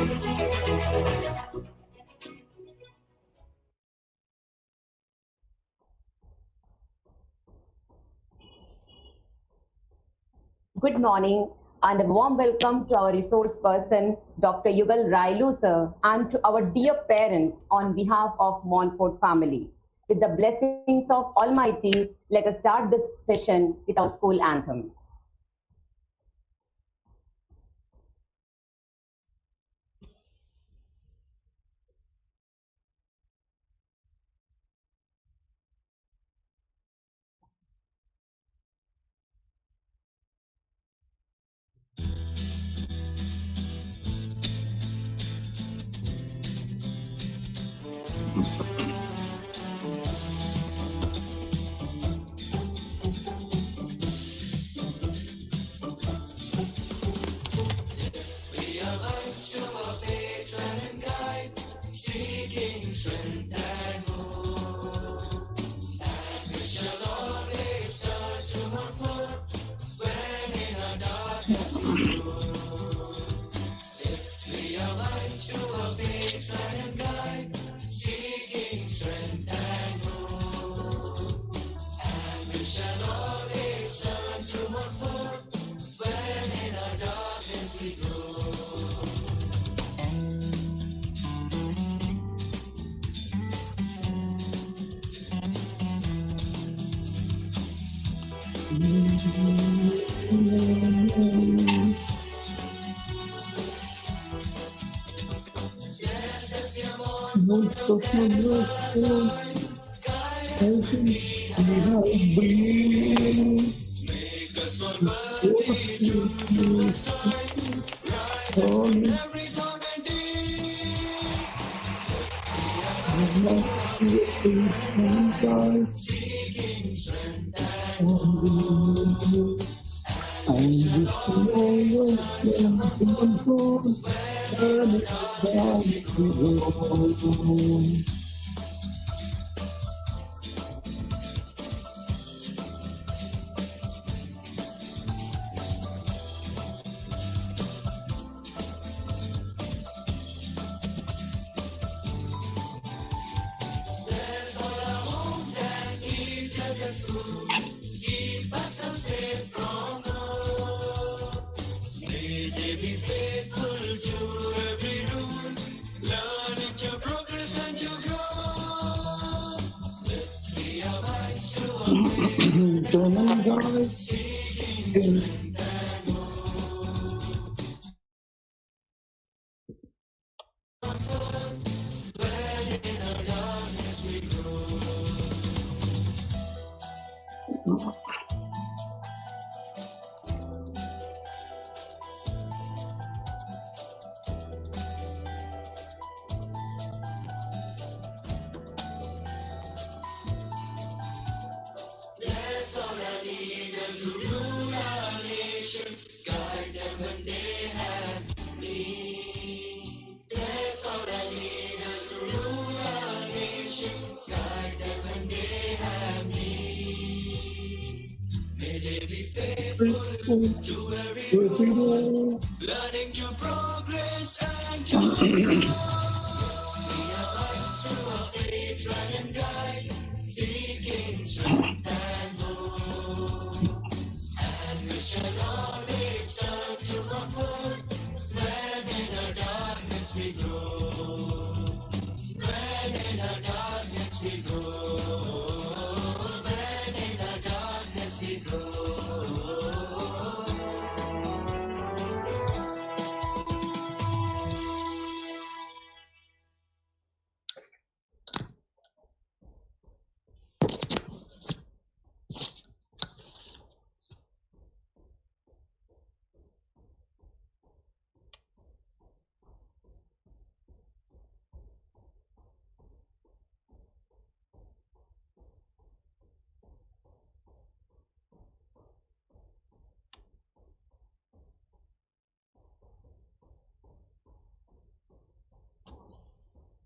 Good morning and a warm welcome to our resource person, Dr. Yugal Rayalu, sir, and to our dear parents on behalf of Montfort family. With the blessings of Almighty, let us start this session with our school anthem.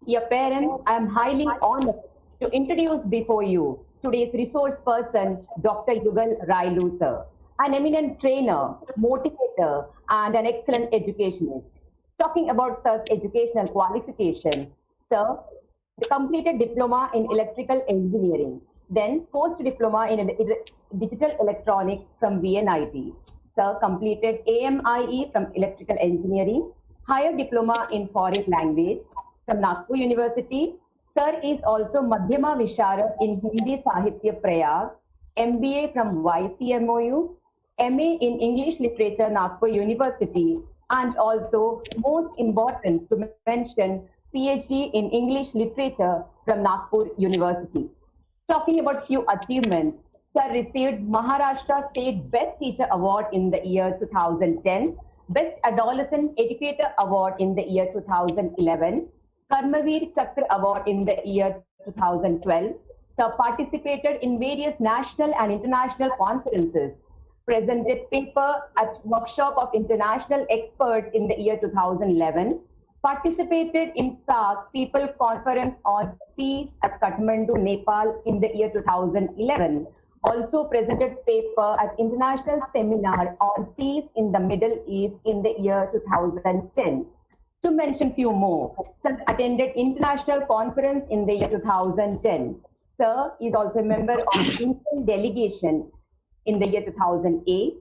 Dear parents, I am highly honored to introduce before you today's resource person, Dr. Yugal Railu, sir, an eminent trainer, motivator, and an excellent educationist. Talking about Sir's educational qualification, Sir completed diploma in electrical engineering, then post-diploma in digital electronics from VNIT. Sir completed AMIE from electrical engineering, higher diploma in foreign language from Nagpur University. Sir is also Madhyama Visharad in Hindi Sahitya Prayag, MBA from YCMOU, MA in English Literature, Nagpur University, and also, most important to mention, PhD in English Literature from Nagpur University. Talking about few achievements, Sir received Maharashtra State Best Teacher Award in the year 2010, Best Adolescent Educator Award in the year 2011, Karmaveer Chakra Award in the year 2012. Sir participated in various national and international conferences, presented paper at workshop of international experts in the year 2011, participated in SARC People Conference on Peace at Kathmandu, Nepal in the year 2011, also presented paper at international seminar on peace in the Middle East in the year 2010. To mention few more, Sir attended international conference in the year 2010. Sir is also a member of Indian delegation in the year 2008,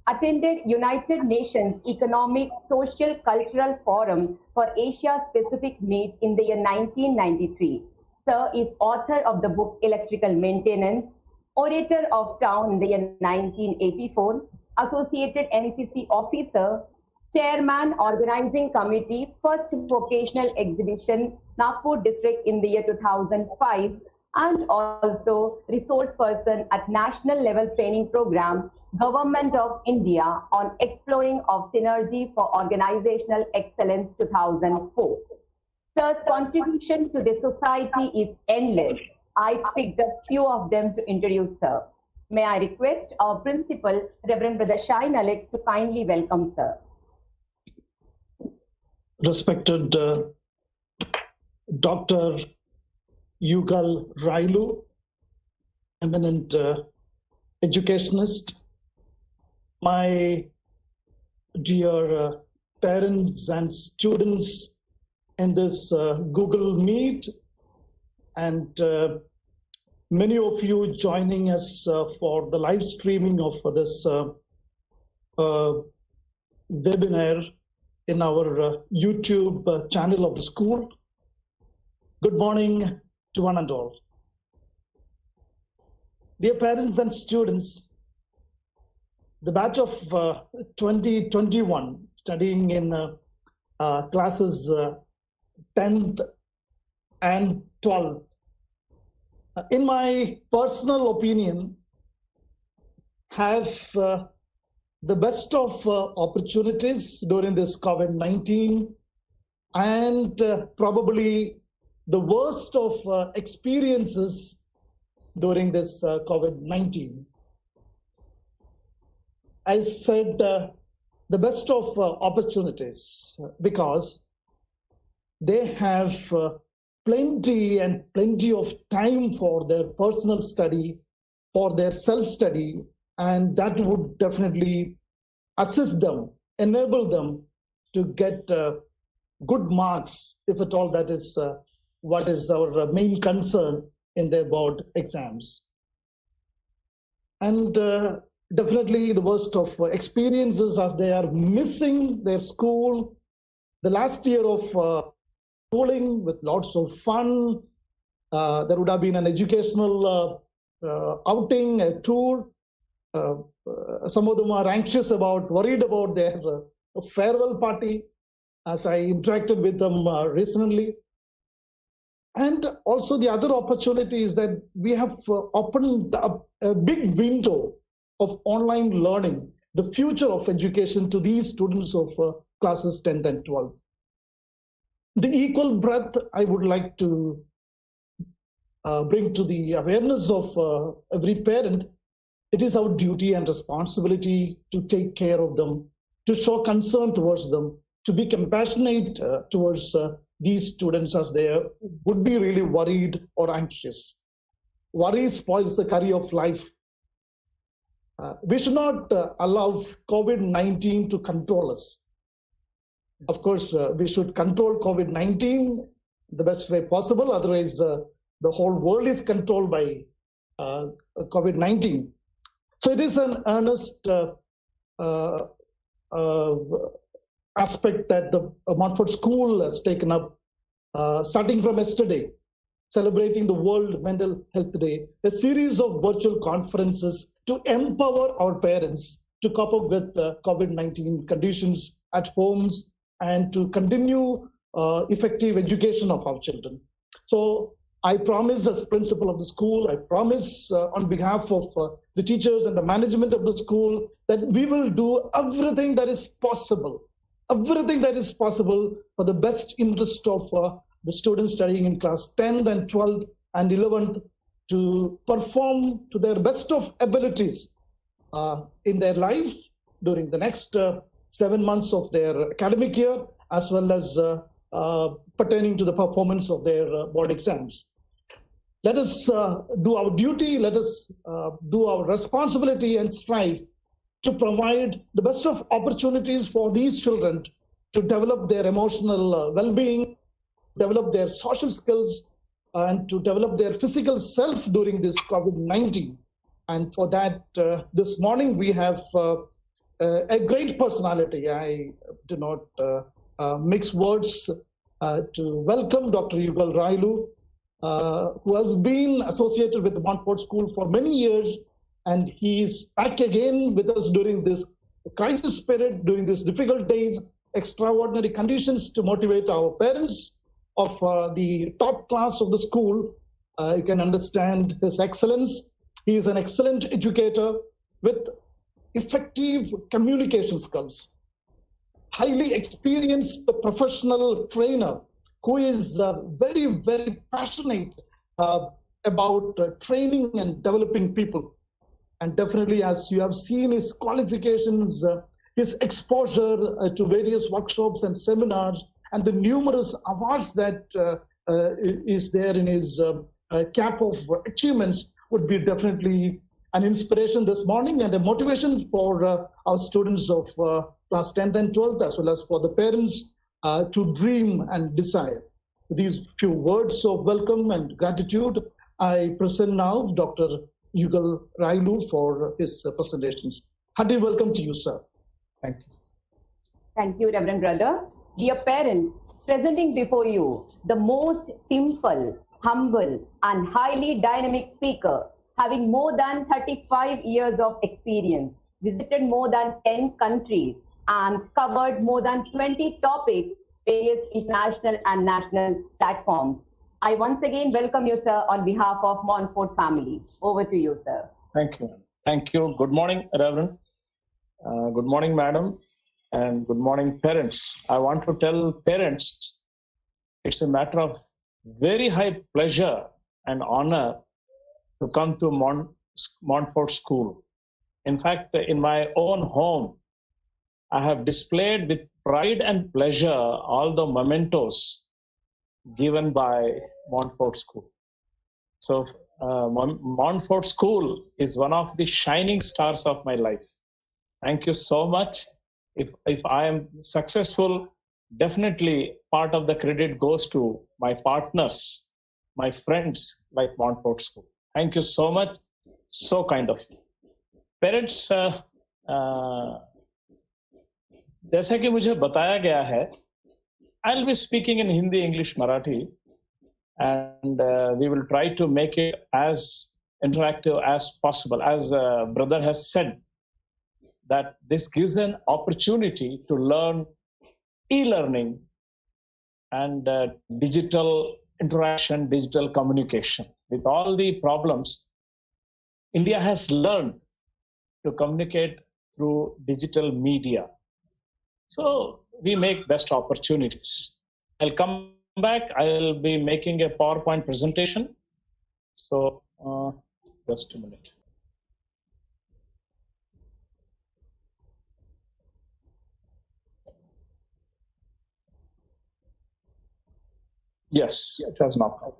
attended United Nations Economic, Social, Cultural Forum for Asia Pacific meet in the year 1993. Sir is author of the book Electrical Maintenance, Orator of Town in the year 1984, Associated NCC Officer, Chairman Organizing Committee, First Vocational Exhibition, Nagpur District in the year 2005, and also resource person at national level training program, Government of India on exploring of synergy for organizational excellence 2004. Sir's contribution to the society is endless. I picked a few of them to introduce Sir. May I request our principal, Reverend Brother Shine Alex, to kindly welcome Sir. Respected Dr. Yugal Rayalu, eminent educationist, my dear parents and students in this Google Meet, and many of you joining us for the live streaming of this webinar in our YouTube channel of the school. Good morning to one and all. Dear parents and students, the batch of 2021 studying in classes 10th and 12th, in my personal opinion, have the best of opportunities during this COVID-19 and probably the worst of experiences during this COVID-19. I said the best of opportunities because they have plenty of time for their personal study, for their self-study, and that would definitely assist them, enable them to get good marks, if at all that is what is our main concern in their board exams. And definitely the worst of experiences as they are missing their school, the last year of schooling with lots of fun. There would have been an educational outing, a tour. Some of them are anxious worried about their farewell party, as I interacted with them recently. And also the other opportunity is that we have opened up a big window of online learning, the future of education to these students of classes 10th and 12th. The equal breadth I would like to bring to the awareness of every parent. It is our duty and responsibility to take care of them, to show concern towards them, to be compassionate towards these students as they would be really worried or anxious. Worry spoils the curry of life. We should not allow COVID-19 to control us. Of course, we should control COVID-19 the best way possible. Otherwise, the whole world is controlled by COVID-19. So it is an earnest uh, uh, aspect that the Montfort School has taken up, starting from yesterday, celebrating the World Mental Health Day, a series of virtual conferences to empower our parents to cope up with COVID-19 conditions at homes and to continue effective education of our children. So I promise as principal of the school, I promise on behalf of the teachers and the management of the school that we will do everything that is possible for the best interest of the students studying in class 10th and 12th and 11th to perform to their best of abilities in their life during the next 7 months of their academic year, as well as pertaining to the performance of their board exams. Let us do our duty, let us do our responsibility and strive to provide the best of opportunities for these children to develop their emotional well-being, develop their social skills, and to develop their physical self during this COVID-19. And for that, this morning we have a great personality. I do not mix words to welcome Dr. Yugal Rayalu, who has been associated with the Montfort School for many years, and he's back again with us during this crisis period, during these difficult days, extraordinary conditions to motivate our parents of the top class of the school. You can understand his excellence. He is an excellent educator with effective communication skills, highly experienced professional trainer who is very, very passionate about training and developing people. And definitely, as you have seen his qualifications, his exposure to various workshops and seminars, and the numerous awards that is there in his cap of achievements would be definitely an inspiration this morning and a motivation for our students of class 10th and 12th, as well as for the parents to dream and desire. With these few words of welcome and gratitude, I present now Dr. Yugal Rayalu for his presentations. Hearty welcome to you, sir. Thank you. Thank you, Reverend Brother. Dear parents, presenting before you the most simple, humble, and highly dynamic speaker, having more than 35 years of experience, visited more than 10 countries, and covered more than 20 topics, various international and national platforms. I once again welcome you, sir, on behalf of Montfort family. Over to you, sir. Thank you. Thank you. Good morning, Reverend. Good morning, Madam. And good morning, parents. I want to tell parents it's a matter of very high pleasure and honor to come to Montfort School. In fact, in my own home, I have displayed with pride and pleasure all the mementos given by Montfort School. So Montfort School is one of the shining stars of my life. Thank you so much. If I am successful, definitely part of the credit goes to my partners, my friends like Montfort School. Thank you so much. So kind of you. Parents, जैसा कि मुझे बताया गया है, I'll be speaking in Hindi, English, Marathi, and we will try to make it as interactive as possible. As brother has said, that this gives an opportunity to learn e-learning and digital interaction, digital communication. With all the problems, India has learned to communicate through digital media. So we make best opportunities. I'll come back. I'll be making a PowerPoint presentation. So just a minute. Yes, it has not come.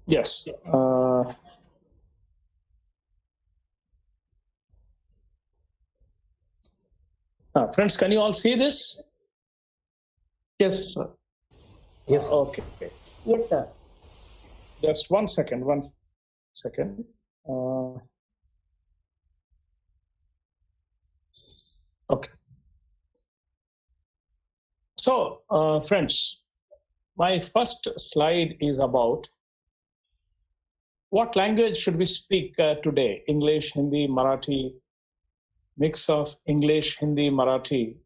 Yes. Friends, can you all see this? Yes, sir. Yes. Okay. Yes, sir. Just 1 second. 1 second. Okay. So, friends, my first slide is about what language should we speak today? English, Hindi, Marathi, mix of English, Hindi, Marathi.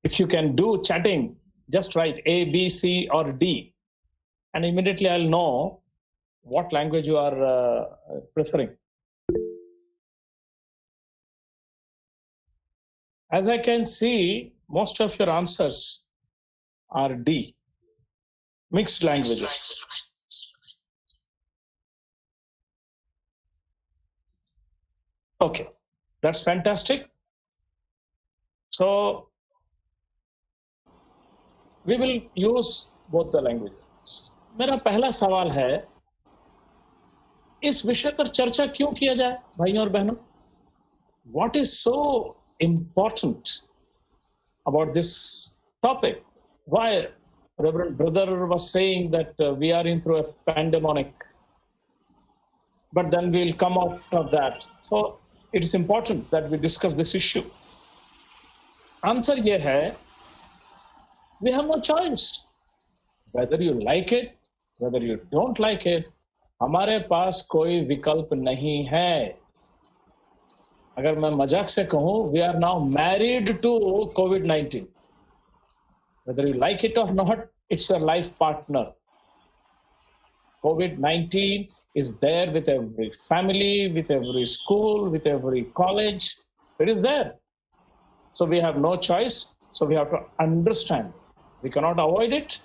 If you can do chatting, just write A, B, C, or D, and immediately I'll know what language you are preferring. As I can see, most of your answers are D, mixed languages. Okay, that's fantastic. So we will use both the languages. मेरा पहला सवाल है, इस विषय पर चर्चा क्यों किया जाए भाइयों और बहनों? What is so important about this topic? Why Reverend Brother was saying that we are in through a pandemic, but then we'll come out of that. So it is important that we discuss this issue. Answer ye hai, we have no choice. Whether you like it, whether you don't like it, हमारे पास कोई विकल्प नहीं है. अगर मैं मजाक से कहूं, we are now married to COVID-19. Whether you like it or not, it's your life partner. COVID-19 is there with every family, with every school, with every college. It is there. So we have no choice. So we have to understand. We cannot avoid it.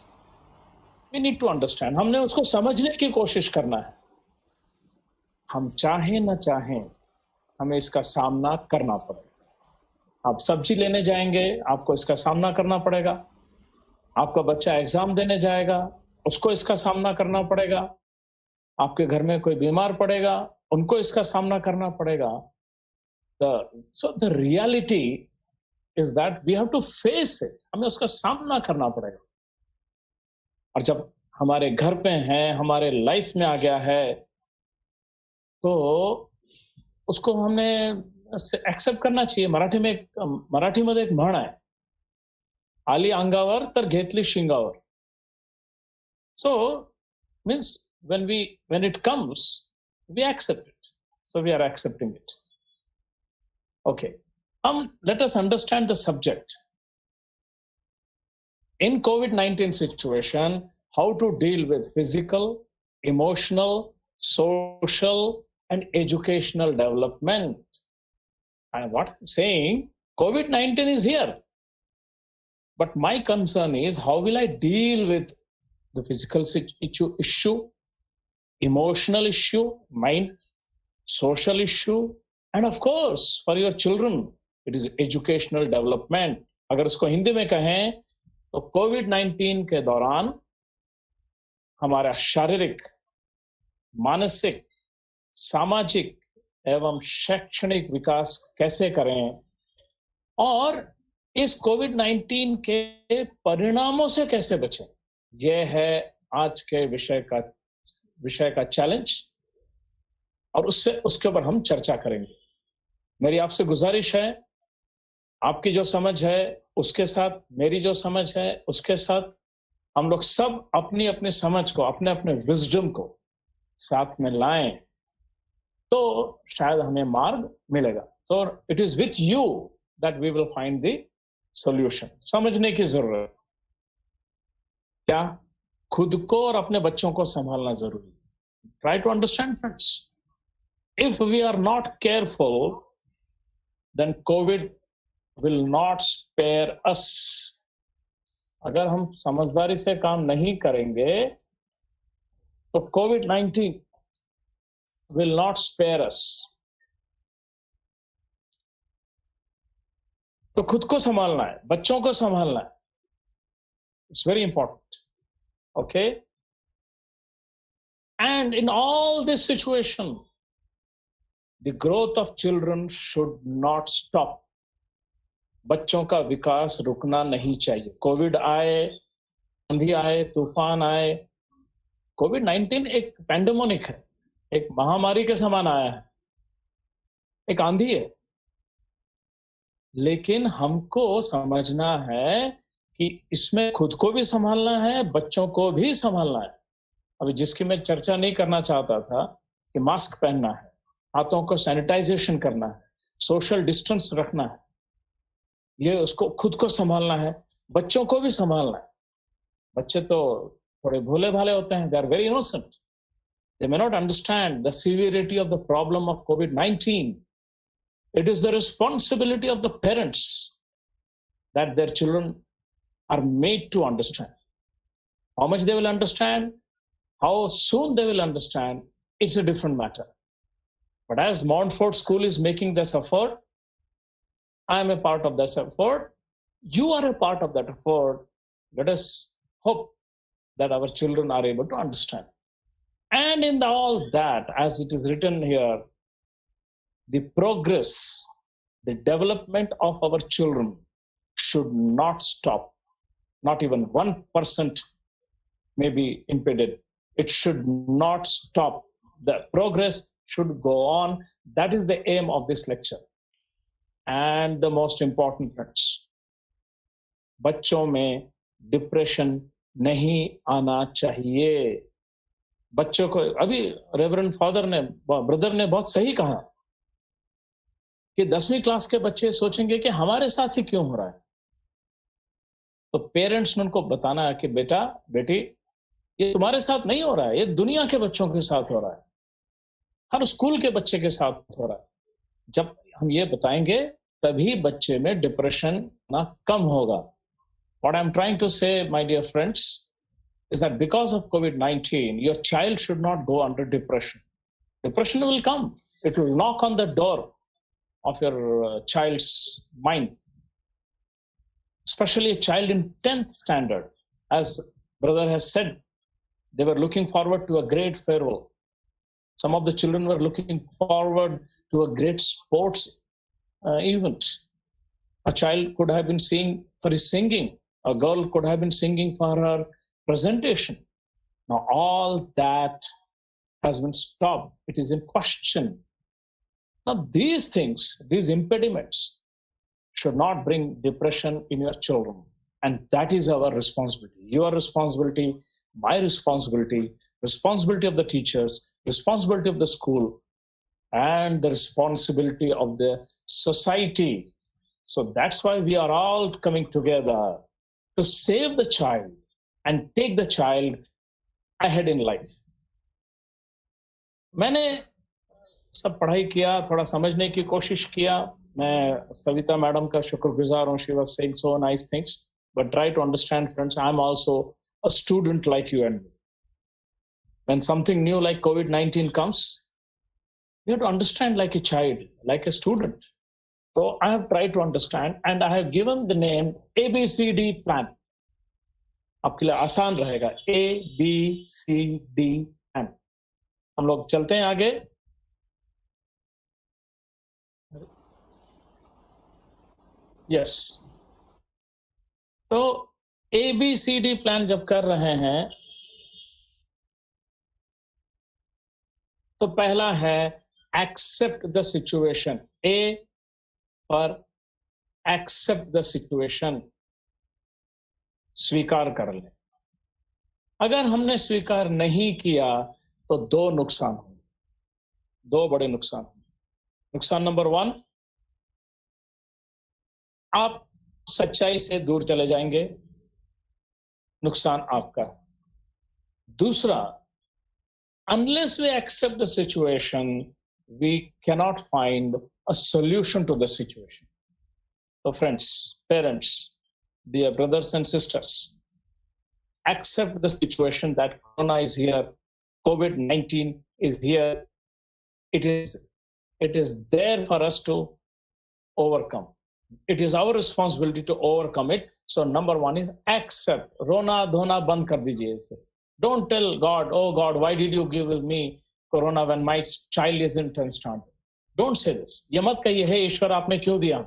We need to understand. हमने उसको समझने की कोशिश करना है. हम चाहें न चाहें, हमें इसका सामना करना पड़ेगा. आप सब्जी लेने जाएंगे, आपको इसका सामना करना पड़ेगा. आपका बच्चा एग्जाम देने जाएगा, उसको इसका सामना करना पड़ेगा. आपके घर में कोई बीमार पड़ेगा, उनको इसका सामना करना पड़ेगा. So the reality is that we have to face it. हमें उसका सामना करना पड़ेगा. और जब हमारे घर पे हैं, हमारे लाइफ में आ गया है, तो उसको हमें एक्सेप्ट करना चाहिए. मराठीमध्ये एक म्हण आहे, आली अंगावर तर घेतली शिंगावर. So means when it comes, we accept it. So we are accepting it. Okay. Let us understand the subject. In COVID-19 situation, how to deal with physical, emotional, social, and educational development. And what I'm saying, COVID-19 is here. But my concern is, how will I deal with the physical issue, emotional issue, mind, social issue, and of course, for your children, it is educational development. अगर इसको हिंदी में कहें, तो कोविड-19 के दौरान हमारा शारीरिक, मानसिक, सामाजिक एवं शैक्षणिक विकास कैसे करें, और इस कोविड-19 के परिणामों से कैसे बचें, यह है आज के विषय का चैलेंज, और उसके ऊपर हम चर्चा करेंगे. मेरी आपसे गुजारिश है, आपकी जो समझ है उसके साथ मेरी जो समझ है उसके साथ हम लोग सब अपनी अपनी समझ को, अपने अपने विजडम को साथ में लाएं, तो शायद हमें मार्ग मिलेगा. So it is with you that we will find the solution. समझने की जरूरत. क्या खुद को और अपने बच्चों को संभालना जरूरी. Try to understand, friends. If we are not careful, then COVID will not spare us. अगर हम समझदारी से काम नहीं करेंगे, तो COVID-19 will not spare us. तो खुद को संभालना है, बच्चों को संभालना है. It's very important. Okay? And in all this situation, The growth of children should not stop. बच्चों का विकास रुकना नहीं चाहिए. कोविड आए, आंधी आए, तूफान आए, कोविड-19 एक पैंडेमिक है, एक महामारी के समान आया है, एक आंधी है. लेकिन हमको समझना है कि इसमें खुद को भी संभालना है, बच्चों को भी संभालना है. अभी जिसकी मैं चर्चा नहीं करना चाहता था कि मास्क पहनना है, हाथों को सैनिटाइजेशन करना है, सोशल डिस्टेंस रखना है, ये उसको खुद को संभालना है, बच्चों को भी संभालना है. बच्चे तो थोड़े भोले भाले होते हैं, they are very innocent, they may not understand the severity of the problem of कोविड-19. It is the responsibility of the parents that their children are made to understand. How much they will understand, how soon they will understand, it's a different matter. But as Montfort School is making this effort, I am a part of this effort. You are a part of that effort. Let us hope that our children are able to understand. And in all that, as it is written here, the progress, the development of our children should not stop. Not even 1% may be impeded. It should not stop. The progress should go on. That is the aim of this lecture. And the most important, friends, बच्चों में depression नहीं आना चाहिए. बच्चों को, अभी reverend father ने, brother ने बहुत सही कहा कि 10वीं क्लास के बच्चे सोचेंगे कि हमारे साथ ही क्यों हो रहा है. तो पेरेंट्स ने उनको बताना है कि बेटा बेटी, ये तुम्हारे साथ नहीं हो रहा है, ये दुनिया के बच्चों के साथ हो रहा है, हर स्कूल के बच्चे के साथ हो रहा है. जब हम ये बताएंगे तभी बच्चे में डिप्रेशन ना कम होगा. What I'm trying to say, my dear friends, is that because of COVID-19, your child should not go under depression. Depression will come. It will knock on the door of your child's mind, especially a child in 10th standard. As brother has said, they were looking forward to a great farewell. Some of the children were looking forward to a great sports event. A child could have been singing for his singing. A girl could have been singing for her presentation. Now all that has been stopped. It is in question. Now these things, these impediments should not bring depression in your children. And that is our responsibility. Your responsibility, my responsibility, responsibility of the teachers, responsibility of the school, and the responsibility of the society. So that's why we are all coming together to save the child and take the child ahead in life. मैंने सब पढ़ाई किया, थोड़ा समझने की कोशिश किया. मैं सविता मैडम का शुक्रगुजार हूँ. She was saying so nice things. But try to understand, friends, I'm also a student like you and me. When something new like COVID-19 comes, you have to understand like a child, like a student. So I have tried to understand and I have given the name ABCD plan. आपके लिए आसान रहेगा. ABCD plan. हम लोग चलते हैं आगे. Yes. तो ABCD प्लान जब कर रहे हैं तो पहला है एक्सेप्ट द सिचुएशन. A पर एक्सेप्ट द सिचुएशन, स्वीकार कर ले. अगर हमने स्वीकार नहीं किया तो दो नुकसान होंगे, दो बड़े नुकसान होंगे. नुकसान नंबर 1, आप सच्चाई से दूर चले जाएंगे, नुकसान आपका. दूसरा, unless we accept the situation, we cannot find a solution to the situation. So friends, parents, dear brothers and sisters, accept the situation that Corona is here, COVID-19 is here. It is there for us to overcome. It is our responsibility to overcome it. So number 1 is accept. Rona dhona band kar dijiye ise. Don't tell God, oh God, why did you give me Corona when my child is in 10th standard? Don't say this, ये मत कहिए हे ईश्वर आपने क्यों दिया।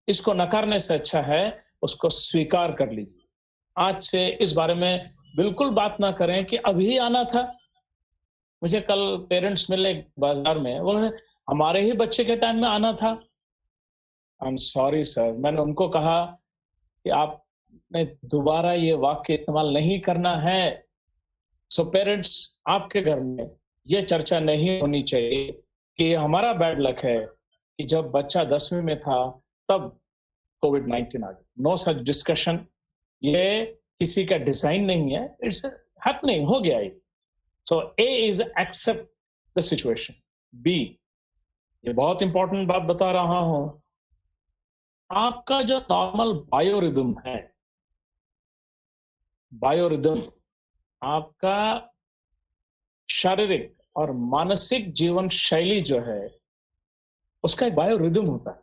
इसको नकारने से अच्छा है उसको स्वीकार कर लीजिए। आज से इस बारे में बिल्कुल बात ना करें कि अभी आना था। मुझे कल पेरेंट्स मिले बाजार में, वो हमारे ही बच्चे के टाइम में आना था। आई एम सॉरी सर, मैंने उनको कहा कि आपने दोबारा ये वाक्य इस्तेमाल नहीं करना है। सो पेरेंट्स, आपके घर में ये चर्चा नहीं होनी चाहिए कि ये हमारा बैड लक है कि जब बच्चा 10वीं में था तब कोविड-19 आ गया। नो सच डिस्कशन, ये किसी का डिजाइन नहीं है, इट्स हैपनिंग, हो गया ये। So A is accept the situation. B, ये बहुत इंपॉर्टेंट बात बता रहा हूं, आपका जो नॉर्मल बायोरिदम है, बायोरिदम आपका शारीरिक और मानसिक जीवन शैली जो है उसका एक बायोरिदम होता है।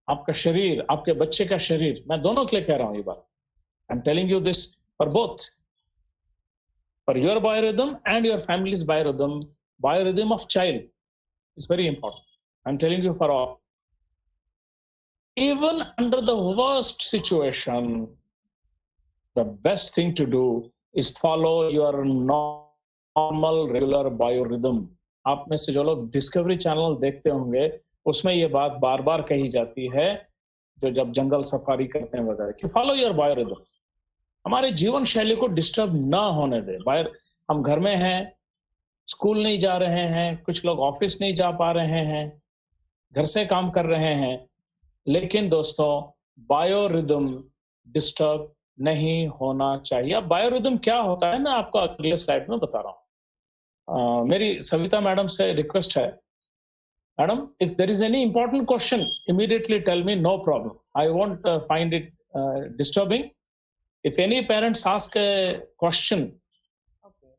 आपका शरीर, आपके बच्चे का शरीर, मैं दोनों के लिए कह रहा हूं ये बात। I am telling you this for both, for your biorhythm and your families biorhythm. Biorhythm of child is very important. I am telling you for all. Even under the worst situation, the best thing to do is follow your normal regular biorhythm. आप में से जो लोग discovery channel देखते होंगे उसमें ये बात बार बार कही जाती है, जो जब जंगल सफारी करते हैं वगैरह, कि फॉलो योर बायोरिदम। हमारे जीवन शैली को डिस्टर्ब ना होने दे। बाहर हम घर में हैं, स्कूल नहीं जा रहे हैं, कुछ लोग ऑफिस नहीं जा पा रहे हैं, घर से काम कर रहे हैं, लेकिन दोस्तों बायोरिदम डिस्टर्ब नहीं होना चाहिए। अब बायोरिदम क्या होता है मैं आपको अगले स्लाइड में बता रहा हूँ। मेरी सविता मैडम से रिक्वेस्ट है, madam if there is any important question immediately tell me, no problem, I won't find it disturbing. If any parents ask a question,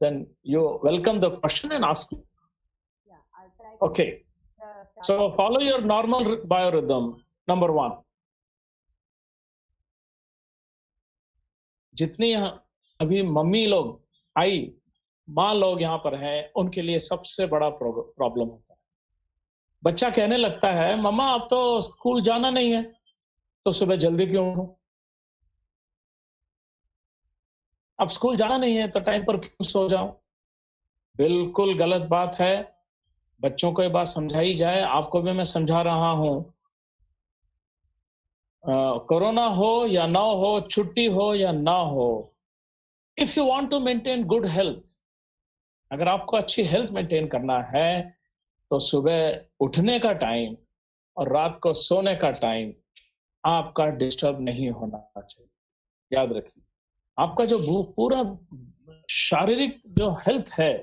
then you welcome the question and ask me. Yeah, I'll try to Okay, start. so follow your normal biorhythm. Number one, जितनी अभी mummy लोग, आई माँ लोग यहाँ पर हैं, उनके लिए सबसे बड़ा प्रॉब्लम होता है। बच्चा कहने लगता है मम्मा अब तो स्कूल जाना नहीं है, तो सुबह जल्दी क्यों उठूं? अब स्कूल जाना नहीं है तो टाइम पर क्यों सो जाऊं? बिल्कुल गलत बात है। बच्चों को ये बात समझाई जाए, आपको भी मैं समझा रहा हूं। कोरोना हो या ना हो, छुट्टी हो या ना हो, if you want to maintain good health, अगर आपको अच्छी हेल्थ मेंटेन करना है तो सुबह उठने का टाइम और रात को सोने का टाइम आपका डिस्टर्ब नहीं होना चाहिए। याद रखिए, आपका जो पूरा शारीरिक जो हेल्थ है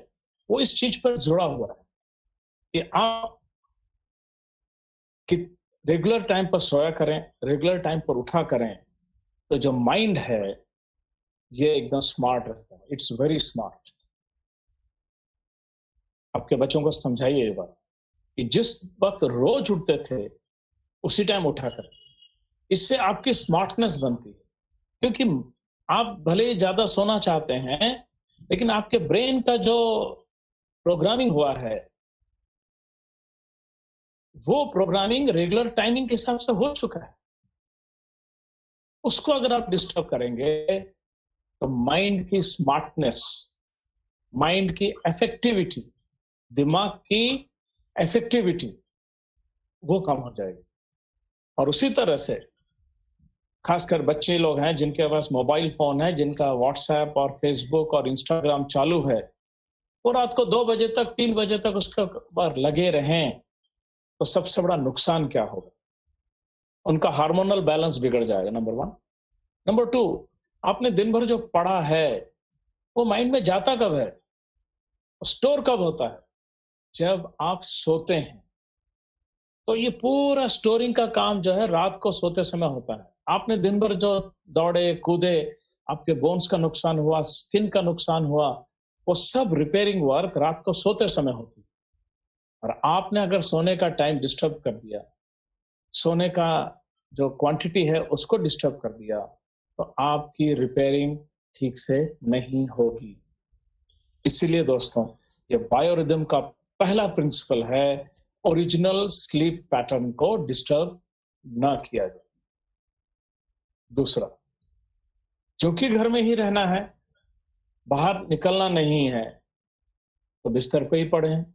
वो इस चीज पर जुड़ा हुआ है कि आप कि रेगुलर टाइम पर सोया करें, रेगुलर टाइम पर उठा करें, तो जो माइंड है ये एकदम स्मार्ट रहता है। It's very smart. आपके बच्चों को समझाइए ये बात कि जिस वक्त रोज उठते थे उसी टाइम उठा करें। इससे आपकी स्मार्टनेस बनती है, क्योंकि आप भले ही ज्यादा सोना चाहते हैं, लेकिन आपके ब्रेन का जो प्रोग्रामिंग हुआ है वो प्रोग्रामिंग रेगुलर टाइमिंग के हिसाब से हो चुका है। उसको अगर आप डिस्टर्ब करेंगे तो माइंड की स्मार्टनेस, माइंड की इफेक्टिविटी, दिमाग की इफेक्टिविटी वो कम हो जाएगी। और उसी तरह से खासकर बच्चे लोग हैं जिनके पास मोबाइल फोन है, जिनका व्हाट्सएप और फेसबुक और इंस्टाग्राम चालू है, वो रात को 2 बजे तक 3 बजे तक उसके ऊपर लगे रहें, तो सबसे बड़ा नुकसान क्या होगा? उनका हार्मोनल बैलेंस बिगड़ जाएगा, नंबर 1। नंबर 2, आपने दिन भर जो पढ़ा है वो माइंड में जाता कब है, स्टोर कब होता है? जब आप सोते हैं। तो ये पूरा स्टोरिंग का काम जो है रात को सोते समय होता है। आपने दिन भर जो दौड़े कूदे, आपके बोन्स का नुकसान हुआ, स्किन का नुकसान हुआ, वो सब रिपेयरिंग वर्क रात को सोते समय होती है। और आपने अगर सोने का टाइम डिस्टर्ब कर दिया, सोने का जो क्वांटिटी है उसको डिस्टर्ब कर दिया, तो आपकी रिपेयरिंग ठीक से नहीं होगी। इसीलिए दोस्तों, ये बायोरिदम का पहला प्रिंसिपल है ओरिजिनल स्लीप पैटर्न को डिस्टर्ब ना किया जाए। दूसरा, जो कि घर में ही रहना है, बाहर निकलना नहीं है, तो बिस्तर पे ही पड़े हैं।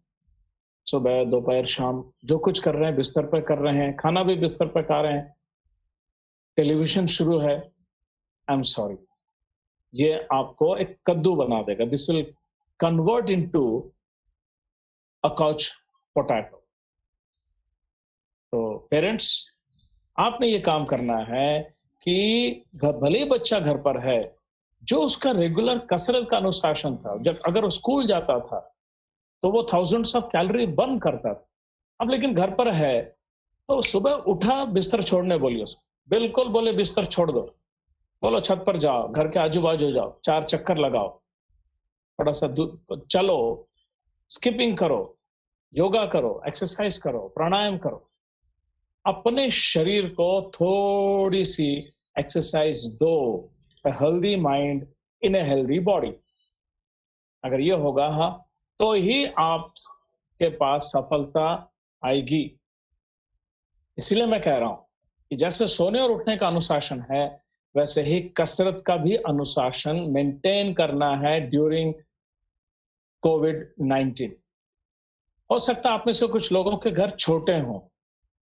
सुबह दोपहर शाम जो कुछ कर रहे हैं बिस्तर पर कर रहे हैं, खाना भी बिस्तर पर खा रहे हैं, टेलीविजन शुरू है, आई एम सॉरी, ये आपको एक कद्दू बना देगा। This will convert into a couch potato. तो पेरेंट्स, आपने ये काम करना है कि भले ही बच्चा घर पर है, जो उसका रेगुलर कसरत का अनुशासन था, जब अगर वो स्कूल जाता था तो वो थाउजेंड्स ऑफ कैलोरी बर्न करता था। अब लेकिन घर पर है तो सुबह उठा, बिस्तर छोड़ने बोलिए उसको, बिल्कुल बोले बिस्तर छोड़ दो, बोलो छत पर जाओ, घर के आजू बाजू जाओ, 4 चक्कर लगाओ, थोड़ा सा चलो, स्किपिंग करो, योगा करो, एक्सरसाइज करो, प्राणायाम करो, अपने शरीर को थोड़ी सी एक्सरसाइज दो। Healthy mind in a healthy body, अगर ये होगा हाँ, तो ही आपके पास सफलता आएगी। इसीलिए मैं कह रहा हूं कि जैसे सोने और उठने का अनुशासन है, वैसे ही कसरत का भी अनुशासन मेंटेन करना है ड्यूरिंग कोविड-19। हो सकता है आप में से कुछ लोगों के घर छोटे हों,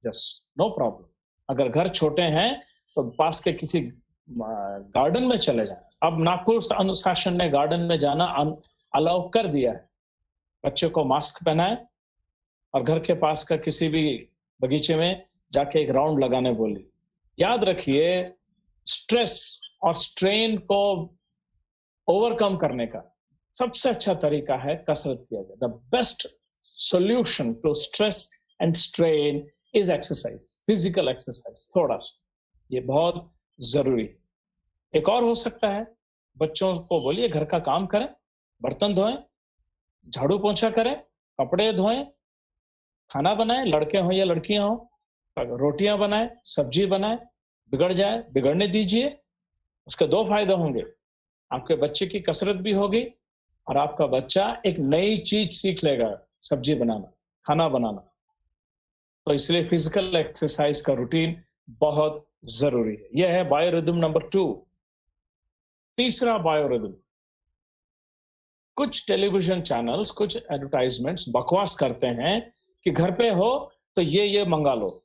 यस, नो प्रॉब्लम। अगर घर छोटे हैं तो पास के किसी गार्डन में चले जाएं। अब नागपुर अनुशासन ने गार्डन में जाना अलाउ कर दिया है। बच्चे को मास्क पहनाए और घर के पास का किसी भी बगीचे में जाके एक राउंड लगाने बोली। याद रखिए, स्ट्रेस और स्ट्रेन को ओवरकम करने का सबसे अच्छा तरीका है कसरत किया जाए। The best solution to stress and strain is exercise, physical exercise, थोड़ा सा, ये बहुत जरूरी है। एक और हो सकता है, बच्चों को बोलिए घर का काम करें, बर्तन धोएं, झाड़ू पोंछा करें, कपड़े धोएं, खाना बनाएं, लड़के हों या लड़कियां हों, रोटियां बनाएं, सब्जी बनाएं, बिगड़ जाए बिगड़ने दीजिए। उसके दो फायदे होंगे, आपके बच्चे की कसरत भी होगी और आपका बच्चा एक नई चीज सीख लेगा, सब्जी बनाना, खाना बनाना। तो इसलिए फिजिकल एक्सरसाइज का रूटीन बहुत जरूरी है। यह है बायोरिदम नंबर 2। तीसरा बायोरिदम, कुछ टेलीविजन चैनल्स, कुछ एडवर्टाइजमेंट्स बकवास करते हैं कि घर पे हो तो ये मंगा लो,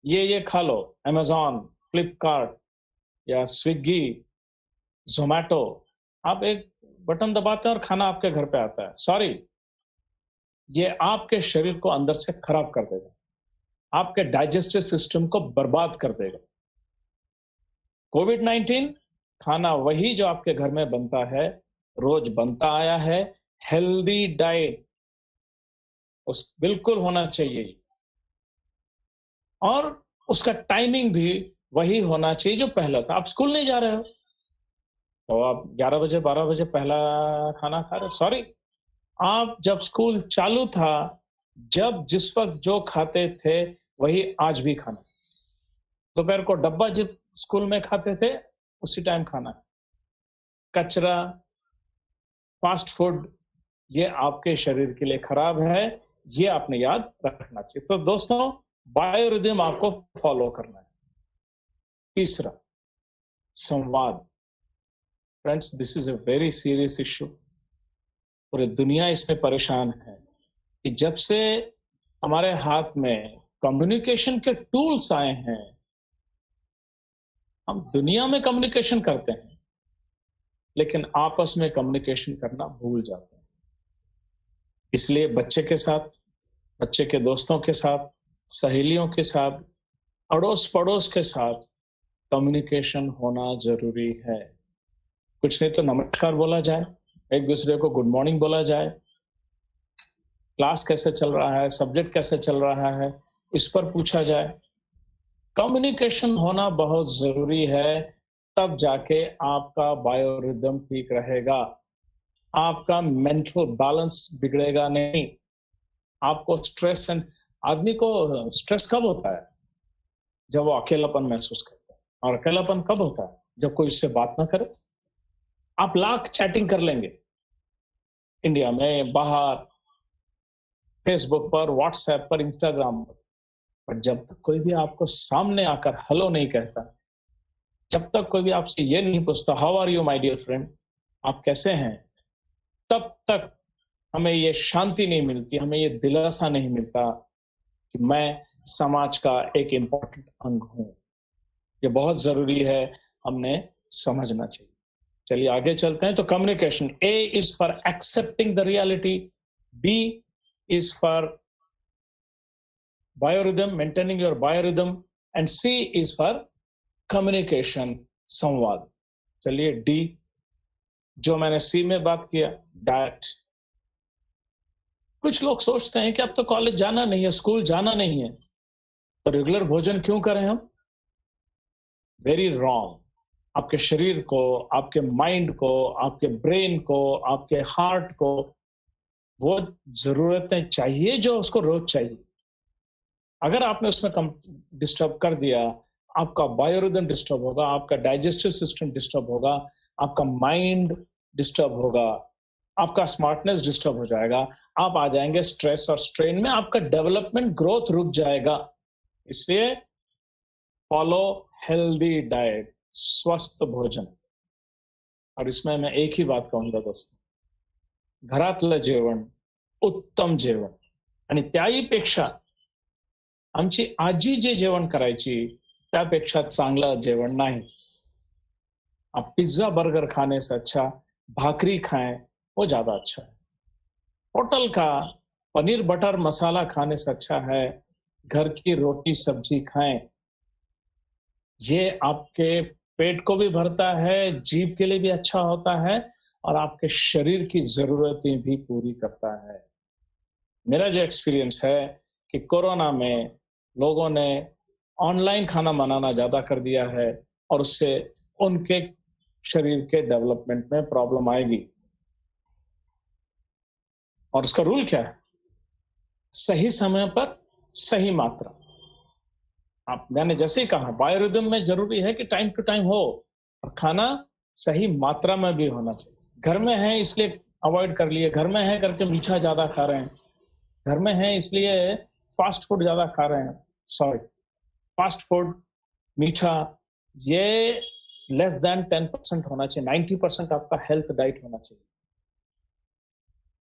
ये खा लो, अमेजॉन, फ्लिपकार्ट या स्विगी, जोमैटो, आप एक बटन दबाते हैं और खाना आपके घर पे आता है। सॉरी, ये आपके शरीर को अंदर से खराब कर देगा, आपके डाइजेस्टिव सिस्टम को बर्बाद कर देगा। कोविड-19 खाना वही जो आपके घर में बनता है, रोज बनता आया है, हेल्दी डाइट उस बिल्कुल होना चाहिए, और उसका टाइमिंग भी वही होना चाहिए जो पहला था। आप स्कूल नहीं जा रहे हो तो आप 11 बजे 12 बजे पहला खाना खा रहे हो, सॉरी, आप जब स्कूल चालू था, जब जिस वक्त जो खाते थे वही आज भी खाना। दोपहर को डब्बा जब स्कूल में खाते थे उसी टाइम खाना। कचरा, फास्ट फूड, ये आपके शरीर के लिए खराब है, ये आपने याद रखना चाहिए। तो दोस्तों, बायोरिदम आपको फॉलो करना है। तीसरा, संवाद। Friends, this is a very serious issue. पूरी दुनिया इसमें परेशान है कि जब से हमारे हाथ में कम्युनिकेशन के टूल्स आए हैं, हम दुनिया में कम्युनिकेशन करते हैं लेकिन आपस में कम्युनिकेशन करना भूल जाते हैं। इसलिए बच्चे के साथ, बच्चे के दोस्तों के साथ, सहेलियों के साथ, अड़ोस पड़ोस के साथ कम्युनिकेशन होना जरूरी है। कुछ नहीं तो नमस्कार बोला जाए, एक दूसरे को गुड मॉर्निंग बोला जाए, क्लास कैसे चल रहा है, सब्जेक्ट कैसे चल रहा है, इस पर पूछा जाए। कम्युनिकेशन होना बहुत जरूरी है, तब जाके आपका बायोरिदम ठीक रहेगा, आपका मेंटल बैलेंस बिगड़ेगा नहीं। आपको स्ट्रेस एंड आदमी को स्ट्रेस कब होता है? जब वो अकेलापन महसूस करता है। और अकेलापन कब होता है? जब कोई उससे बात ना करे। आप लाख चैटिंग कर लेंगे, इंडिया में, बाहर, फेसबुक पर, व्हाट्सएप पर, इंस्टाग्राम पर। पर जब तक कोई भी आपको सामने आकर हेलो नहीं कहता, जब तक कोई भी आपसे ये नहीं पूछता how are you my dear friend, आप कैसे हैं, तब तक हमें ये शांति नहीं मिलती, हमें ये दिलासा नहीं मिलता कि मैं समाज का एक इंपॉर्टेंट अंग हूं। ये बहुत जरूरी है, हमने समझना चाहिए। चलिए आगे चलते हैं। तो communication, A is for accepting the reality, B is for biorhythm, maintaining your biorhythm, and C is for communication, संवाद। चलिए डी, जो मैंने सी में बात किया, डाइट। कुछ लोग सोचते हैं कि अब तो कॉलेज जाना नहीं है, स्कूल जाना नहीं है, तो रेगुलर भोजन क्यों करें हम? Very wrong. आपके शरीर को, आपके माइंड को, आपके ब्रेन को, आपके हार्ट को वो जरूरतें चाहिए जो उसको रोज चाहिए। अगर आपने उसमें कम डिस्टर्ब कर दिया, आपका बायोरिदम डिस्टर्ब होगा, आपका डाइजेस्टिव सिस्टम डिस्टर्ब होगा, आपका माइंड डिस्टर्ब होगा, आपका स्मार्टनेस डिस्टर्ब हो जाएगा, आप आ जाएंगे स्ट्रेस और स्ट्रेन में, आपका डेवलपमेंट ग्रोथ रुक जाएगा। इसलिए फॉलो हेल्दी डाइट, स्वस्थ भोजन। और इसमें मैं एक ही बात कहूंगा दोस्तों, घरातलं जेवण उत्तम जेवण, आणि त्याहीपेक्षा आमची आजी जे जेवण करायची त्यापेक्षा चांगलं जेवण नाही। आप पिज्जा बर्गर खाने से अच्छा भाकरी खाएं, वो ज्यादा अच्छा है। होटल का पनीर बटर मसाला खाने से अच्छा है घर की रोटी सब्जी खाएं। ये आपके पेट को भी भरता है, जीभ के लिए भी अच्छा होता है और आपके शरीर की जरूरतें भी पूरी करता है। मेरा जो एक्सपीरियंस है कि कोरोना में लोगों ने ऑनलाइन खाना बनाना ज्यादा कर दिया है और उससे उनके शरीर के डेवलपमेंट में प्रॉब्लम आएगी। और उसका रूल क्या है? सही समय पर सही मात्रा। आप, मैंने जैसे ही कहा, बायोरिदम में जरूरी है कि टाइम टू टाइम हो और खाना सही मात्रा में भी होना चाहिए। घर में है इसलिए अवॉइड कर लिए, घर में है करके मीठा ज्यादा खा रहे हैं, घर में है इसलिए फास्ट फूड ज्यादा खा रहे हैं। सॉरी, फास्ट फूड, मीठा, ये लेस देन 10% होना चाहिए, 90% आपका हेल्थ डाइट होना चाहिए।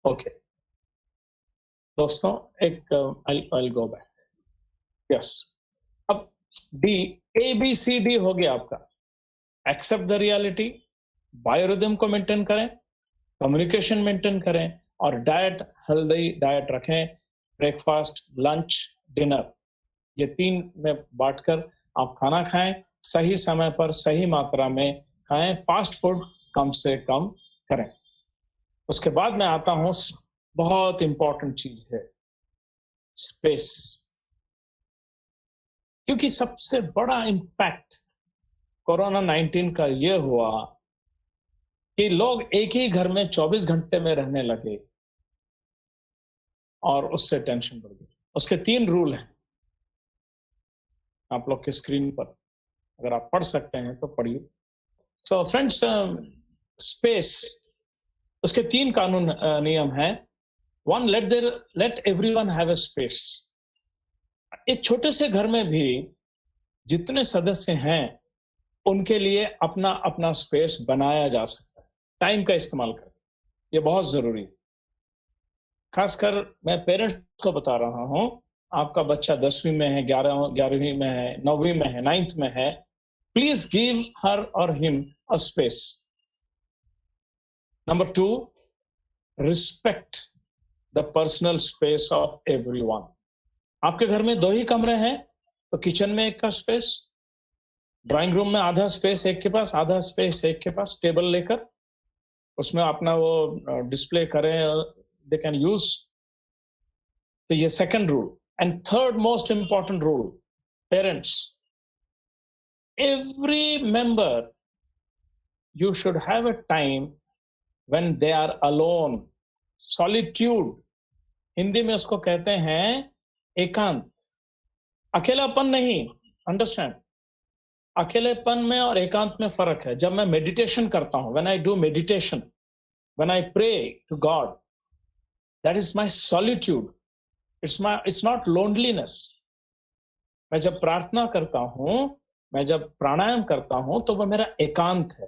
ओके दोस्तों, एक आई गो बैक, यस। अब D, A B C D हो गया आपका। एक्सेप्ट द रियलिटी, बायोरिदम को मेंटेन करें, कम्युनिकेशन मेंटेन करें और डाइट, हेल्दी डाइट रखें। ब्रेकफास्ट, लंच, डिनर, ये 3 में बांटकर आप खाना खाएं, सही समय पर सही मात्रा में खाएं, फास्ट फूड कम से कम करें। उसके बाद मैं आता हूं, बहुत इंपॉर्टेंट चीज है स्पेस। क्योंकि सबसे बड़ा इंपैक्ट कोरोना 19 का यह हुआ कि लोग एक ही घर में 24 घंटे में रहने लगे और उससे टेंशन बढ़ गई। उसके 3 रूल हैं, आप लोग के स्क्रीन पर, अगर आप पढ़ सकते हैं तो पढ़िए। सो फ्रेंड्स, स्पेस, उसके 3 कानून, नियम हैं। 1, late everyone have a space. एक छोटे से घर में भी जितने सदस्य हैं उनके लिए अपना अपना स्पेस बनाया जा सकता है, टाइम का इस्तेमाल कर। ये बहुत जरूरी है। खासकर मैं पेरेंट्स को बता रहा हूं, आपका बच्चा 10वीं में है, 11वीं में है, 9वीं में है, 9th में है, प्लीज गिव हर और him a space. Number 2, respect the personal space of everyone. आपके घर में 2 ही कमरे हैं तो किचन में एक का स्पेस, ड्राइंग रूम में आधा स्पेस एक के पास, आधा स्पेस एक के पास, टेबल लेकर उसमें अपना वो डिस्प्ले करें, दे कैन यूज। तो ये second rule. And third most important rule, parents, every member, you should have a time when they are alone, solitude, Hindi में उसको कहते हैं एकांत, अकेलापन नहीं। अंडरस्टैंड, अकेलेपन में और एकांत में फर्क है। जब मैं मेडिटेशन करता हूं, when I do meditation, when I pray to God, that is my solitude, it's not loneliness. मैं जब प्रार्थना करता हूं, मैं जब प्राणायाम करता हूं, तो वह मेरा एकांत है।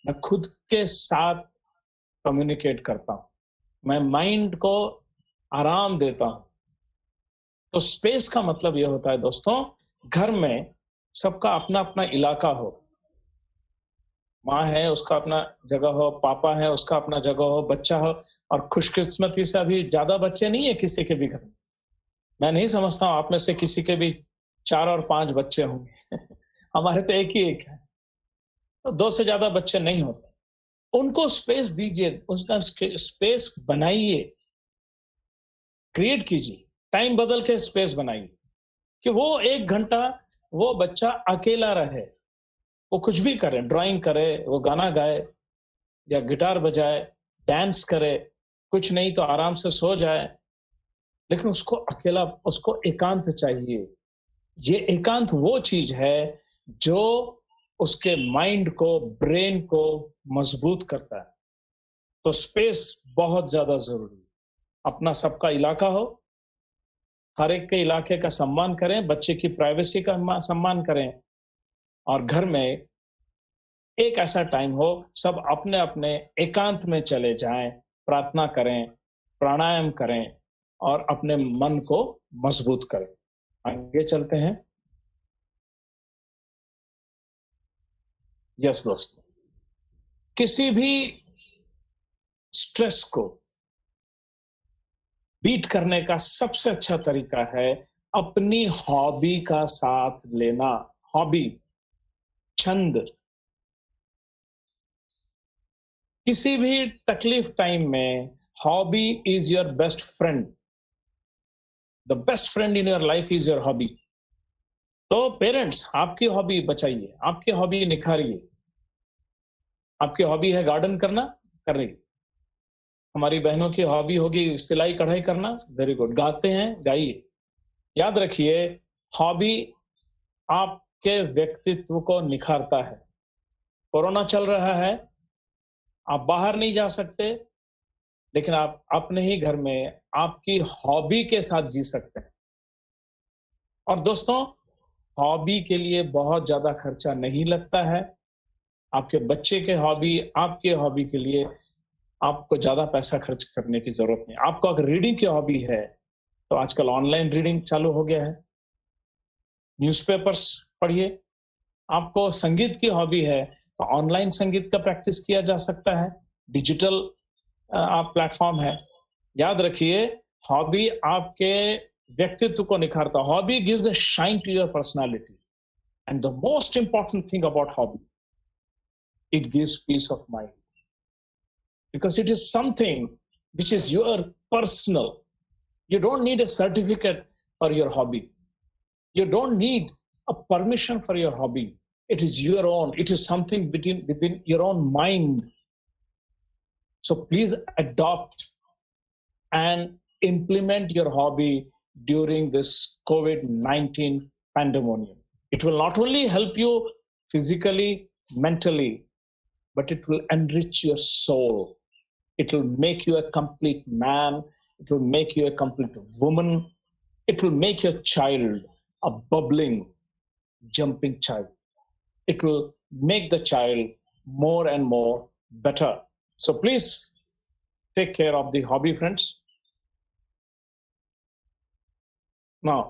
मैं खुद के साथ कम्युनिकेट करता हूं, मैं माइंड को आराम देता हूं। तो स्पेस का मतलब यह होता है दोस्तों, घर में सबका अपना अपना इलाका हो। माँ है उसका अपना जगह हो, पापा है उसका अपना जगह हो, बच्चा हो। और खुशकिस्मती से अभी ज्यादा बच्चे नहीं है किसी के भी घर में। मैं नहीं समझता हूं आप में से किसी के भी 4 और 5 बच्चे होंगे। हमारे तो एक ही एक है। तो 2 से ज्यादा बच्चे नहीं होते। उनको स्पेस दीजिए, उसका स्पेस बनाइए, क्रिएट कीजिए, टाइम बदल के स्पेस बनाइए कि वो 1 घंटा वो बच्चा अकेला रहे। वो कुछ भी करे, ड्राइंग करे, वो गाना गाए या गिटार बजाए, डांस करे, कुछ नहीं तो आराम से सो जाए। लेकिन उसको अकेला, उसको एकांत चाहिए। ये एकांत वो चीज है जो उसके माइंड को, ब्रेन को मजबूत करता है। तो स्पेस बहुत ज्यादा जरूरी है। अपना सबका इलाका हो, हर एक के इलाके का सम्मान करें, बच्चे की प्राइवेसी का सम्मान करें, और घर में एक ऐसा टाइम हो सब अपने अपने एकांत में चले जाएं, प्रार्थना करें, प्राणायाम करें और अपने मन को मजबूत करें। आगे चलते हैं। यस दोस्तों, किसी भी स्ट्रेस को बीट करने का सबसे अच्छा तरीका है अपनी हॉबी का साथ लेना। हॉबी, छंद। किसी भी तकलीफ टाइम में hobby is your best friend. The best friend in your life is your hobby. तो पेरेंट्स, आपकी हॉबी बचाइए, आपकी हॉबी निखारिए। आपकी हॉबी है गार्डन करना, करिए। हमारी बहनों की हॉबी होगी सिलाई कढ़ाई करना, वेरी गुड। गाते हैं, गाइए। याद रखिए, हॉबी आपके व्यक्तित्व को निखारता है। कोरोना चल रहा है, आप बाहर नहीं जा सकते, लेकिन आप अपने ही घर में आपकी हॉबी के साथ जी सकते हैं। और दोस्तों, हॉबी के लिए बहुत ज्यादा खर्चा नहीं लगता है। आपके बच्चे के हॉबी, आपके हॉबी के लिए आपको ज्यादा पैसा खर्च करने की जरूरत नहीं। आपको अगर रीडिंग की हॉबी है तो आजकल ऑनलाइन रीडिंग चालू हो गया है, न्यूज़पेपर्स पढ़िए। आपको संगीत की हॉबी है तो ऑनलाइन संगीत का प्रैक्टिस किया जा सकता है, डिजिटल आप प्लेटफॉर्म है। याद रखिए, हॉबी आपके व्यक्तित्व को निखारता है। Hobby gives a shine to your personality, and the most important thing about hobby, it gives peace of mind, because it is something which is your personal. You don't need a certificate for your hobby. You don't need a permission for your hobby. It is your own. It is something within your own mind. So please adopt and implement your hobby during this COVID-19 pandemonium. It will not only help you physically, mentally, but it will enrich your soul. It will make you a complete man. It will make you a complete woman. It will make your child a bubbling, jumping child. It will make the child more and more better. So please take care of the hobby, friends. Now,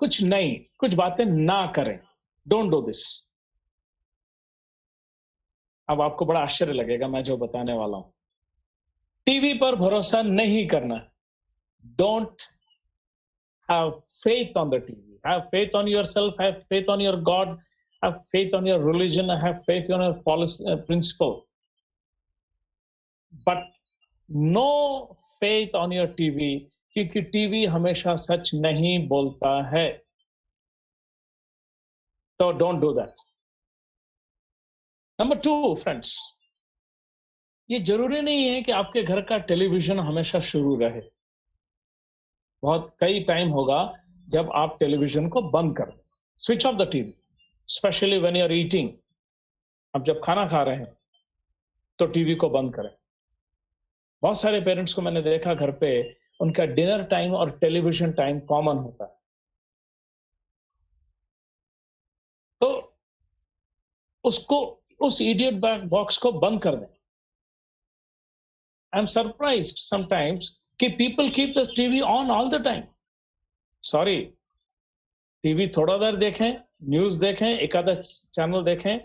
कुछ बातें ना करें. Don't do this. अब आपको बड़ा आश्चर्य लगेगा मैं जो बताने वाला हूं। टीवी पर भरोसा नहीं करना। Don't have faith on the TV. Have faith on yourself, have faith on your God, have faith on your religion, have faith on your policy principle, but no faith on your TV, क्योंकि TV हमेशा सच नहीं बोलता है। तो don't do that. Number 2, friends, ये जरूरी नहीं है कि आपके घर का टेलीविजन हमेशा शुरू रहे। बहुत कई टाइम होगा जब आप टेलीविजन को बंद कर दें। Switch off the TV, specially when you are eating. अब जब खाना खा रहे हैं तो टीवी को बंद करें। बहुत सारे पेरेंट्स को मैंने देखा घर पे, उनका डिनर टाइम और टेलीविजन टाइम कॉमन होता है। तो उसको, उस इडियट बॉक्स को बंद कर दें। आई एम सरप्राइज्ड समटाइम्स कि people keep the TV on all the time. Sorry, TV थोड़ा देर देखें, न्यूज देखें, एक आधा चैनल देखें,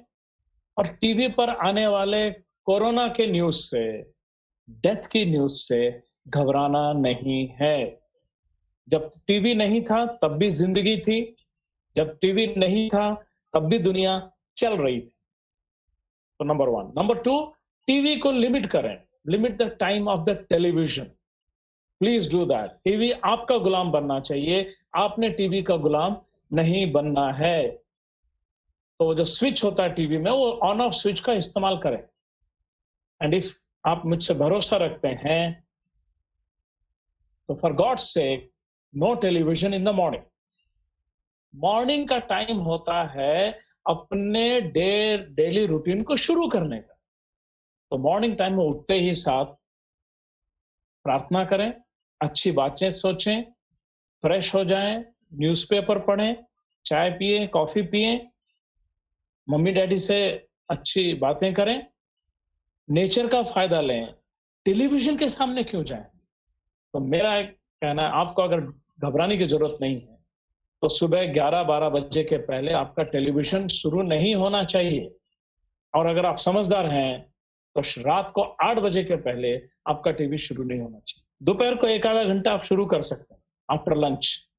और टीवी पर आने वाले कोरोना के न्यूज से, डेथ की न्यूज से घबराना नहीं है। जब टीवी नहीं था तब भी जिंदगी थी, जब टीवी नहीं था तब भी दुनिया चल रही थी। तो नंबर 1। नंबर 2, टीवी को लिमिट करें, limit the time of the television. Please do that. TV आपका गुलाम बनना चाहिए, आपने टीवी का गुलाम नहीं बनना है। तो वो जो स्विच होता है टीवी में, वो ऑन ऑफ स्विच का इस्तेमाल करें। एंड इफ आप मुझसे भरोसा रखते हैं तो for God's sake, no television in the morning. Morning का टाइम होता है अपने डेली रूटीन को शुरू करने का। तो मॉर्निंग टाइम में उठते ही साथ प्रार्थना करें, अच्छी बातें सोचें, फ्रेश हो जाएं, न्यूज़पेपर पढ़ें, चाय पिए, कॉफी पिए, मम्मी डैडी से अच्छी बातें करें, नेचर का फायदा लें। टेलीविजन के सामने क्यों जाएं? तो मेरा एक कहना है, आपको अगर घबराने की जरूरत नहीं है तो सुबह 11-12 बजे के पहले आपका टेलीविजन शुरू नहीं होना चाहिए। और अगर आप समझदार हैं तो रात को 8 बजे के पहले आपका टीवी शुरू नहीं होना चाहिए। दोपहर को एक आधा घंटा आप शुरू कर सकते हैं आफ्टर लंच,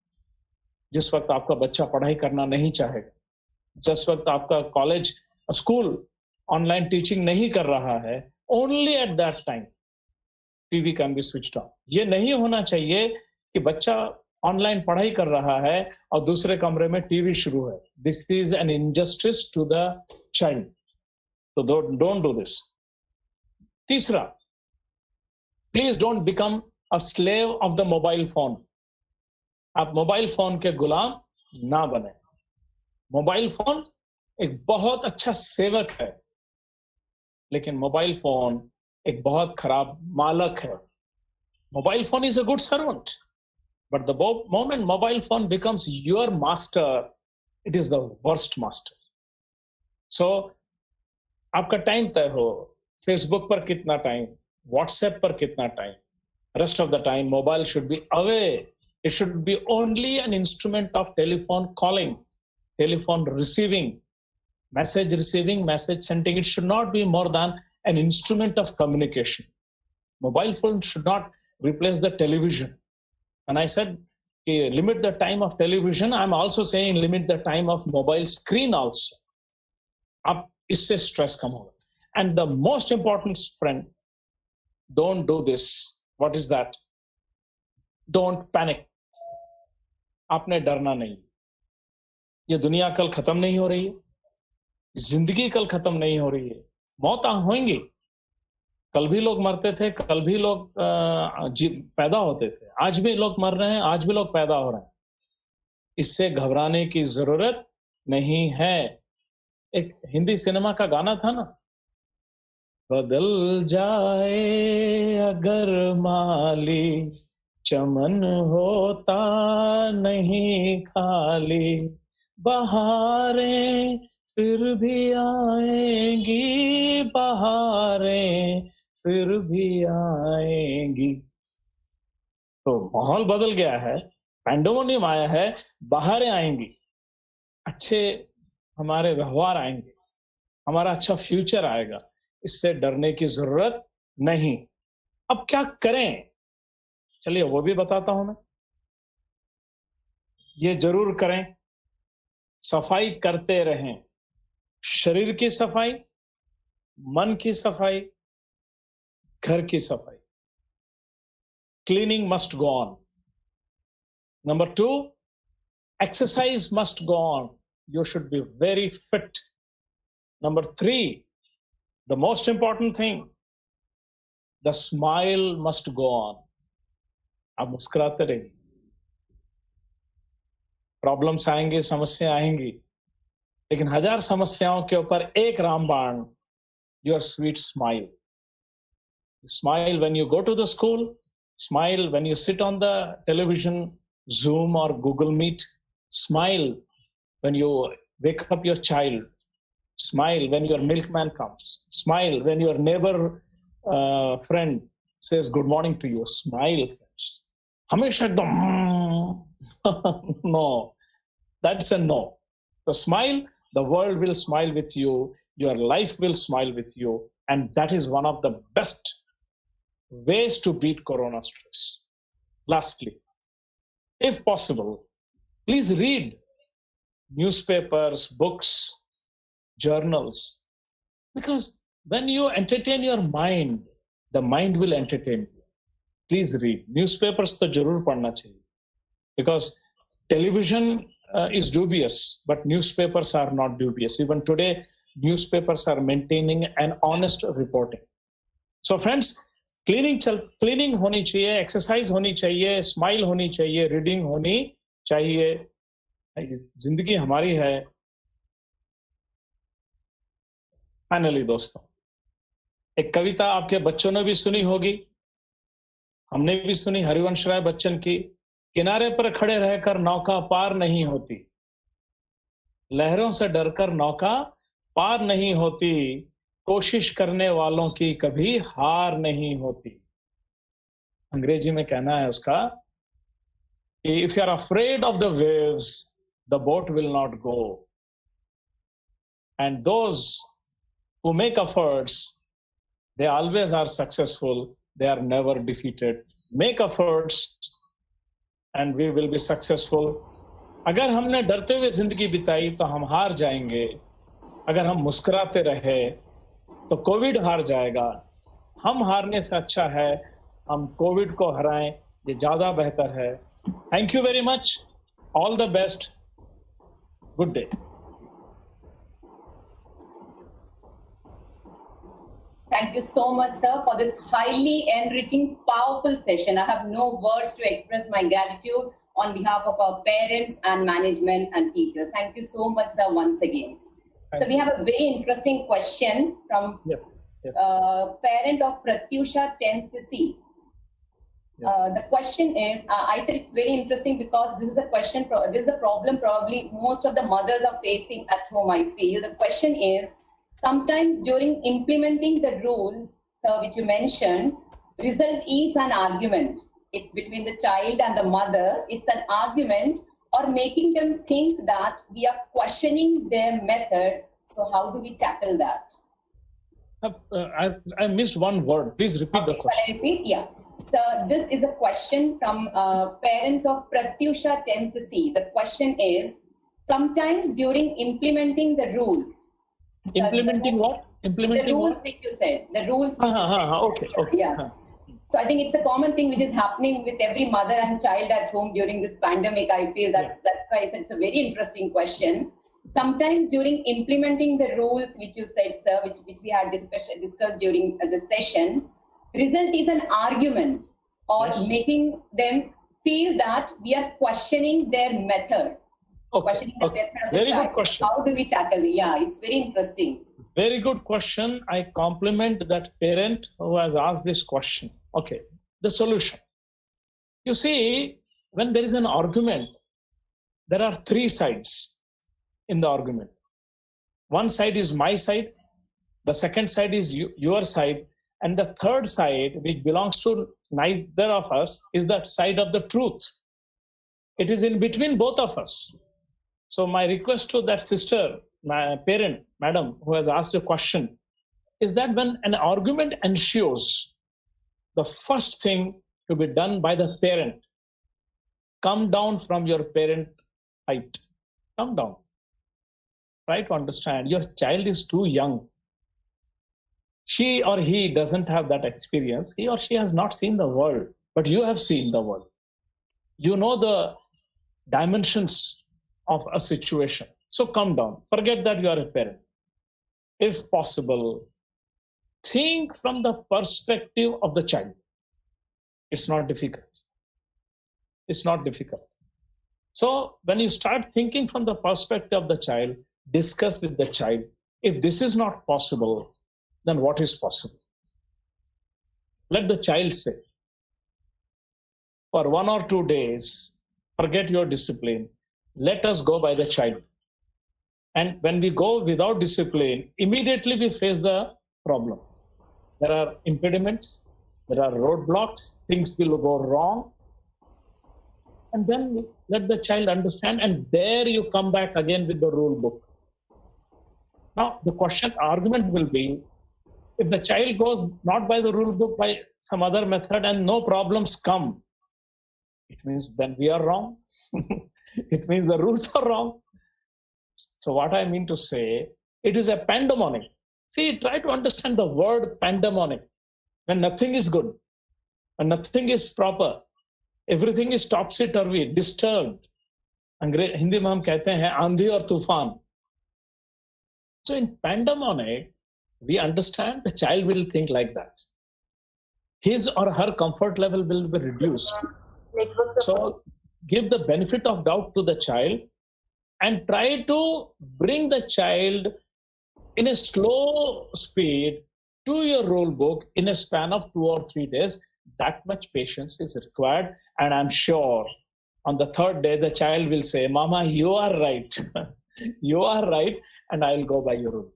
जिस वक्त आपका बच्चा पढ़ाई करना नहीं चाहेगा, जिस वक्त आपका कॉलेज स्कूल ऑनलाइन टीचिंग नहीं कर रहा है, only at that time TV can be switched on. ये नहीं होना चाहिए कि बच्चा ऑनलाइन पढ़ाई कर रहा है और दूसरे कमरे में टीवी शुरू है। This is an injustice to the child. तो डोंट डू दिस। तीसरा, please don't become a slave of the mobile phone. आप मोबाइल फोन के गुलाम ना बने। मोबाइल फोन एक बहुत अच्छा सेवक है, लेकिन मोबाइल फोन एक बहुत खराब मालक है। Mobile phone is a good servant, but the moment mobile phone becomes your master, it is the worst master. So आपका टाइम तय हो, फेसबुक पर कितना टाइम, व्हाट्सएप पर कितना time. Rest of the time mobile should be away. It should be only an instrument of telephone calling, telephone receiving, message sending. It should not be more than an instrument of communication. Mobile phone should not replace the television. And I said, limit the time of television. I'm also saying limit the time of mobile screen also. अब इससे stress कम होगा. And the most important, friend, don't do this. What is that? Don't panic. आपने डरना नहीं। ये दुनिया कल खत्म नहीं हो रही है, जिंदगी कल खत्म नहीं हो रही है। मौत होंगी, कल भी लोग मरते थे, कल भी लोग पैदा होते थे, आज भी लोग मर रहे हैं, आज भी लोग पैदा हो रहे हैं। इससे घबराने की जरूरत नहीं है। एक हिंदी सिनेमा का गाना था ना, बदल जाए अगर माली, चमन होता नहीं खाली, बहारें फिर भी आएंगी, बहारें फिर भी आएंगी। तो माहौल बदल गया है, पैंडेमिक आया है, बहारें आएंगी, अच्छे हमारे व्यवहार आएंगे, हमारा अच्छा फ्यूचर आएगा। इससे डरने की जरूरत नहीं। अब क्या करें, चलिए वो भी बताता हूं मैं। ये जरूर करें, सफाई करते रहें। शरीर की सफाई, मन की सफाई, घर की सफाई। Cleaning must go on. Number 2, exercise must go on. You should be very fit. Number 3, the most important thing, the smile must go on. आप मुस्कुराते रहिए। प्रॉब्लम्स आएंगे, समस्या आएंगी, लेकिन 1000 समस्याओं के ऊपर एक रामबाण, your sweet smile. Smile when you go to the school, Smile when you sit on the television, Zoom or Google Meet. Smile when you wake up your child. Smile when your milkman comes. Smile when your neighbor friend says good morning to you. Smile, friends. Hamesha ekdam, no, that's a no. So smile, the world will smile with you, your life will smile with you, and that is one of the best ways to beat corona stress. Lastly, if possible, please read newspapers, books, journals, because when you entertain your mind, the mind will entertain you. Please read. Newspapers to jarur padhna chahiye. Because television is dubious, but newspapers are not dubious. Even today, newspapers are maintaining an honest reporting. So friends, cleaning honi chahiye, exercise honi chahiye, smile honi chahiye, reading honi chahiye. जिंदगी हमारी है. Finally दोस्तों, एक कविता आपके बच्चों ने भी सुनी होगी, हमने भी सुनी, हरिवंश राय बच्चन की. किनारे पर खड़े रहकर नौका पार नहीं होती, लहरों से डरकर नौका पार नहीं होती, कोशिश करने वालों की कभी हार नहीं होती. अंग्रेजी में कहना है उसका, if you are afraid of the waves, the boat will not go. And those who make efforts, they always are successful. They are never defeated. Make efforts and we will be successful. अगर हमने डरते हुए जिंदगी बिताई तो हम हार जाएंगे. अगर हम मुस्कुराते रहे तो कोविड हार जाएगा. हम हारने से अच्छा है हम कोविड को हराएं, ये ज्यादा बेहतर है. Thank you very much. All the best. Good day. Thank you so much, sir, for this highly enriching, powerful session. I have no words to express my gratitude on behalf of our parents and management and teachers. Thank you so much, sir, once again. So we have a very interesting question from parent of Pratyusha 10th C. The question is, I said it's very interesting because this is a question, this is a problem probably most of the mothers are facing at home, I feel. The question is, sometimes during implementing the rules, sir, which you mentioned, result is an argument. It's between the child and the mother. It's an argument or making them think that we are questioning their method. So how do we tackle that? I missed one word. Please repeat the question. Shall I repeat? Yeah. So this is a question from parents of Pratyusha 10th C. The question is, sometimes during implementing the rules. Implementing what? Implementing the rules what? which you said. The rules which you said. Okay. Yeah. So I think it's a common thing which is happening with every mother and child at home during this pandemic. I feel that's why I said it's a very interesting question. Sometimes during implementing the rules which you said, sir, which we had discussed during the session, result is an argument or making them feel that we are questioning their method. Questioning the method of the very child. Good question. How do we tackle it? Yeah, it's very interesting. Very good question. I compliment that parent who has asked this question. Okay, the solution. You see, when there is an argument, there are three sides in the argument. One side is my side, the second side is your side, and the third side, which belongs to neither of us, is the side of the truth. It is in between both of us. So my request to that sister, my parent, madam, who has asked a question, is that when an argument ensues, the first thing to be done by the parent, come down from your parent height. Come down. Try to understand. Your child is too young. She or he doesn't have that experience. He or she has not seen the world, but you have seen the world. You know the dimensions of a situation. So come down. Forget that you are a parent. If possible, think from the perspective of the child. It's not difficult. It's not difficult. So when you start thinking from the perspective of the child, discuss with the child. If this is not possible, then what is possible? Let the child say. for 1 or 2 days, forget your discipline. Let us go by the child. And when we go without discipline, immediately we face the problem. There are impediments, there are roadblocks, things will go wrong. And then let the child understand, and there you come back again with the rule book. Now, the argument will be, if the child goes not by the rule book, by some other method, and no problems come, it means then we are wrong. It means the rules are wrong. So what I mean to say, it is a pandemonium. See, try to understand the word pandemonium. When nothing is good, when nothing is proper, everything is topsy-turvy, disturbed. Hindi में हम कहते हैं आंधी और तूफान. So in pandemonic, we understand the child will think like that. His or her comfort level will be reduced. So give the benefit of doubt to the child and try to bring the child in a slow speed to your rule book in a span of 2 or 3 days. That much patience is required. And I'm sure on the 3rd day, the child will say, Mama, you are right. You are right. And I'll go by your rule.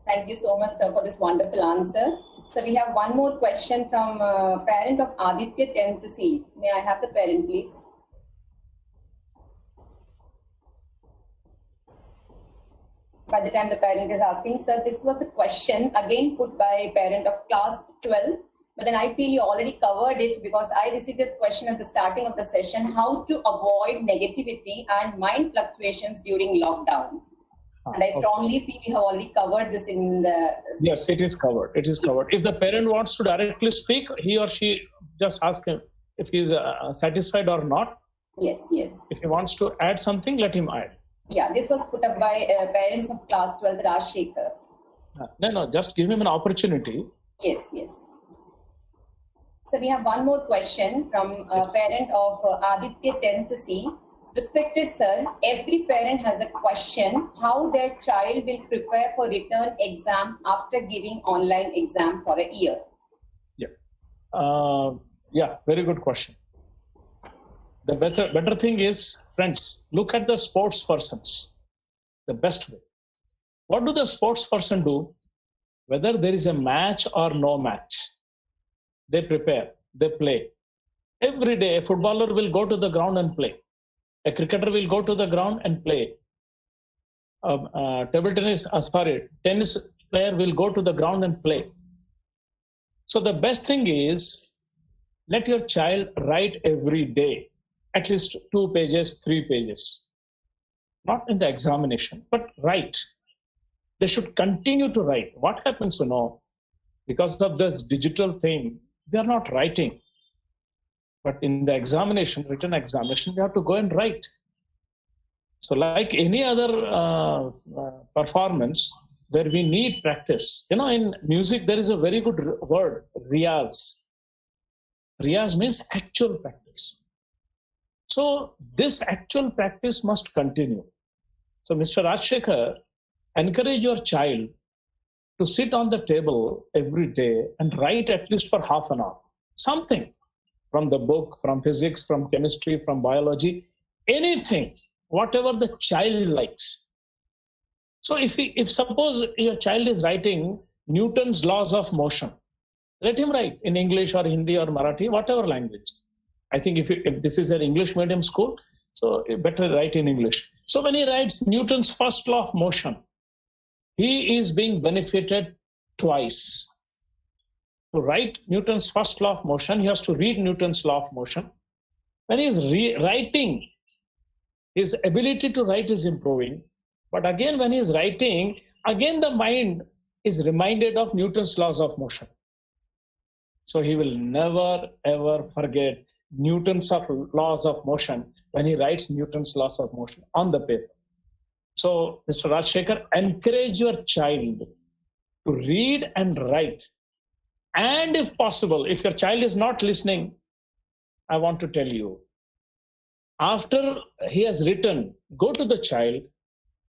Thank you so much, sir, for this wonderful answer. So we have one more question from parent of Aditya 10th C. May I have the parent, please? By the time the parent is asking, sir, this was a question again put by parent of class 12. But then I feel you already covered it because I received this question at the starting of the session, how to avoid negativity and mind fluctuations during lockdown. And I strongly feel you have already covered this in the session. Yes, it is covered. It is covered. If the parent wants to directly speak, he or she just ask him if he is satisfied or not. Yes, yes. If he wants to add something, let him add. Yeah, this was put up by parents of class 12, Rajshekhar. No, just give him an opportunity. Yes, yes. So we have one more question from a parent of Aditya 10th C. Respected sir, every parent has a question how their child will prepare for return exam after giving online exam for a year. Yeah, very good question. The better thing is, friends, look at the sports persons. The best way. What do the sports person do? Whether there is a match or no match, they prepare, they play. Every day, a footballer will go to the ground and play. A cricketer will go to the ground and play. Tennis player will go to the ground and play. So the best thing is, let your child write every day, at least 2 pages, 3 pages. Not in the examination, but write. They should continue to write. What happens, because of this digital thing, they are not writing. But in the examination, written examination, you have to go and write. So like any other performance where we need practice, in music, there is a very good word, riyaz. Riyaz means actual practice. So this actual practice must continue. So Mr. Rajshekhar, encourage your child to sit on the table every day and write at least for half an hour. Something. From the book, from physics, from chemistry, from biology, anything, whatever the child likes. So if suppose your child is writing Newton's laws of motion, let him write in English or Hindi or Marathi, whatever language. I think if this is an English medium school, so you better write in English. So when he writes Newton's first law of motion, he is being benefited twice. To write Newton's first law of motion, he has to read Newton's law of motion. When he is writing, his ability to write is improving. But again, when he is writing, again the mind is reminded of Newton's laws of motion. So he will never ever forget Newton's laws of motion when he writes Newton's laws of motion on the paper. So, Mr. Rajshekhar, encourage your child to read and write. And if possible, if your child is not listening, I want to tell you, after he has written, go to the child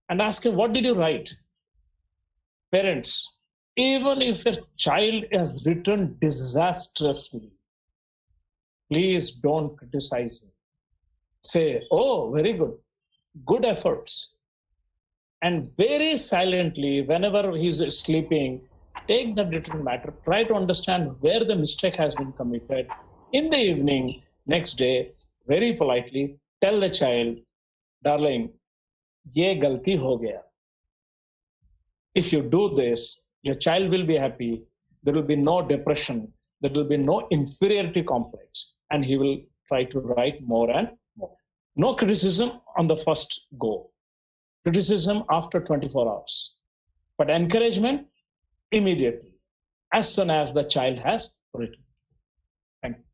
and ask him, what did you write? Parents, even if your child has written disastrously, please don't criticize him. Say, oh, very good, good efforts. And very silently, whenever he's sleeping, take the little matter, try to understand where the mistake has been committed. In the evening, next day, very politely, tell the child, darling, ye galti ho gaya. If you do this, your child will be happy. There will be no depression. There will be no inferiority complex. And he will try to write more and more. No criticism on the first go. Criticism after 24 hours. But encouragement immediately, as soon as the child has written. Thank you.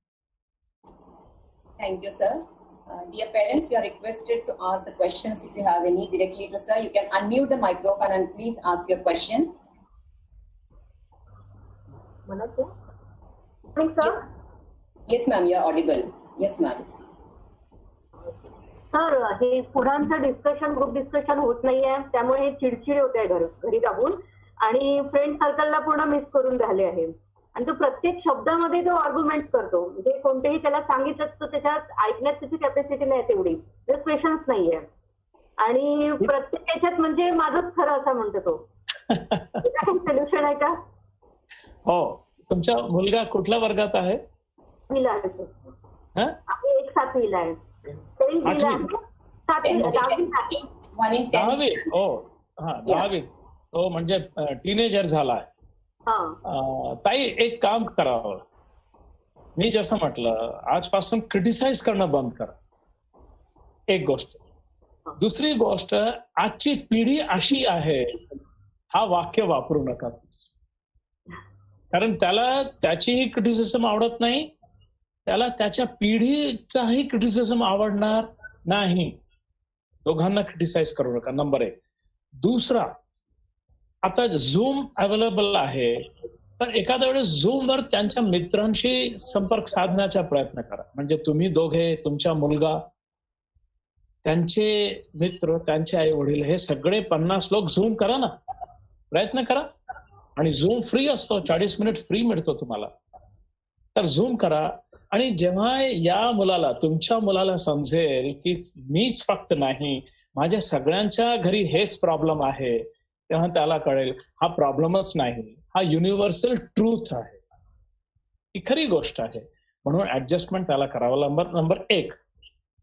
Thank you, sir. Dear parents, you are requested to ask the questions if you have any directly to sir. You can unmute the microphone and please ask your question. Manoj sir? Morning, sir. Yes, ma'am, you are audible. Yes, ma'am. Sir हे पुढांचं discussion group discussion होत नाहीये त्यामुळे हे चिडचिड होत आहे घरी राहून आणि फ्रेंड सर्कलला पूर्ण मिस करून राहिले आहे आणि तो प्रत्येक शब्दामध्ये तो आर्ग्युमेंट्स करतो म्हणजे कोणतेही त्याला सांगितलं तर त्याच्यात ऐकण्यात त्याची कॅपॅसिटी नाही तेवढी पेशन्स नाहीये आणि प्रत्येक याच्यात म्हणजे माझंच खरं असं म्हणतो तो सोल्युशन आहे का? हो, तुमचा मुलगा कुठल्या वर्गात आहे? पहिला आहे सर. आम्ही एक 7वीला आहे. दहावी. हो, हा, 10वी. तो म्हणजे टीनेजर झालाय. ताई, एक काम करावं, मी जसं म्हटलं, आजपासून क्रिटिसाइज करणं बंद करा. एक गोष्ट. दुसरी गोष्ट, आजची पिढी अशी आहे, हा वाक्य वापरू नका प्लीज. कारण त्याला त्याचीही क्रिटिसिझम आवडत नाही, त्याला त्याच्या पिढीचाही क्रिटिसिझम आवडणार नाही. दोघांना क्रिटिसाइज करू नका, नंबर 1. दुसरा, आता झूम अवेलेबल आहे, तर एखाद्या वेळेस झूमवर त्यांच्या मित्रांशी संपर्क साधण्याचा प्रयत्न करा. म्हणजे तुम्ही दोघे, तुमचा मुलगा, त्यांचे मित्र, त्यांचे आई वडील, हे सगळे 50 लोक झूम करा ना, प्रयत्न करा. आणि झूम फ्री असतो, 40 मिनिट फ्री मिळतो तुम्हाला. तर झूम करा. आणि जेव्हा या मुलाला, तुमच्या मुलाला समजेल की मीच फक्त नाही, माझ्या सगळ्यांच्या घरी हेच प्रॉब्लेम आहे, तेव्हा त्याला कळेल हा प्रॉब्लेमच नाही, हा युनिव्हर्सल ट्रूथ आहे, ही खरी गोष्ट आहे. म्हणून ऍडजस्टमेंट त्याला करावं, नंबर 1.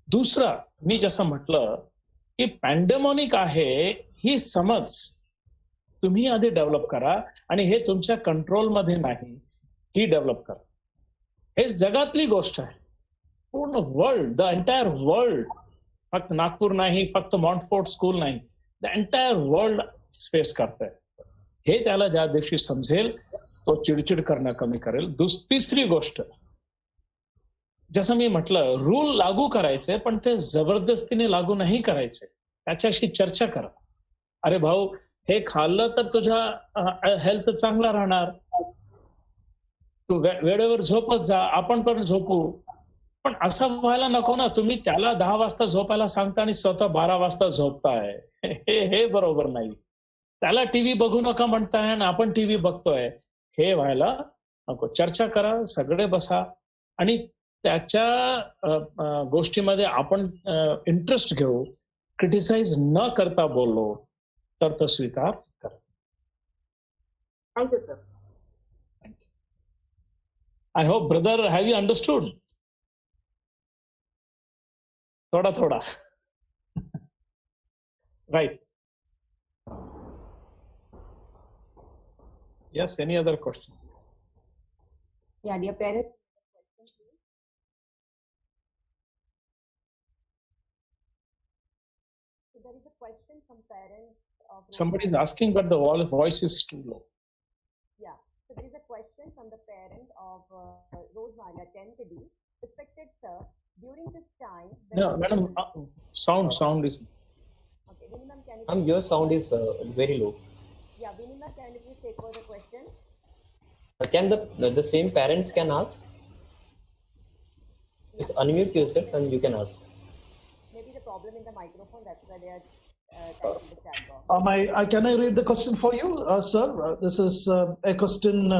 दुसरा, मी जसं म्हटलं की पॅन्डेमॉनिक आहे ही समज तुम्ही आधी डेव्हलप करा आणि हे तुमच्या कंट्रोलमध्ये नाही, ही डेव्हलप करा. हे जगातली गोष्ट आहे. पूर्ण वर्ल्ड, द एंटायर वर्ल्ड, फक्त नागपूर नाही, फक्त मॉन्टफोर्ट स्कूल नाही, द एंटायर वर्ल्ड फेस करतंय. हे त्याला ज्या दिवशी समजेल, तो चिडचिड करणं कमी करेल. तिसरी गोष्ट, जसं मी म्हटलं, रूल लागू करायचे, पण ते जबरदस्तीने लागू नाही करायचे. त्याच्याशी चर्चा करा. अरे भाऊ, हे खाल्लं तर तुझ्या हेल्थ चांगला राहणार, तू वेळेवर झोपत जा, आपण पण झोपू. पण असं व्हायला नको ना, तुम्ही त्याला 10 वाजता झोपायला सांगता आणि स्वतः 12 वाजता झोपताय. हे बरोबर नाही. त्याला टीव्ही बघू नका म्हणताय आणि आपण टीव्ही बघतोय, हे व्हायला नको. चर्चा करा, सगळे बसा आणि त्याच्या गोष्टीमध्ये आपण इंटरेस्ट घेऊ. क्रिटिसाइज न करता बोललो तर तो स्वीकार करा. Thank you sir. I hope, brother, have you understood? Thoda. Right. Yes, any other question? Yeah, dear parents. So there is a question from parents of... Somebody is asking, but the voice is too low. Yeah. So there is a question from the parent of Rosemary, 10th D. Respected sir, during this time... No, madam, sound is... Okay, Vinimam, can you... Your sound is very low. Yeah, Vinimam, can you please take over the question? Can the same parents can ask? Just unmute yourself and you can ask. Maybe the problem in the microphone, that's why they are typing the chat box. Can I read the question for you, sir? This is a question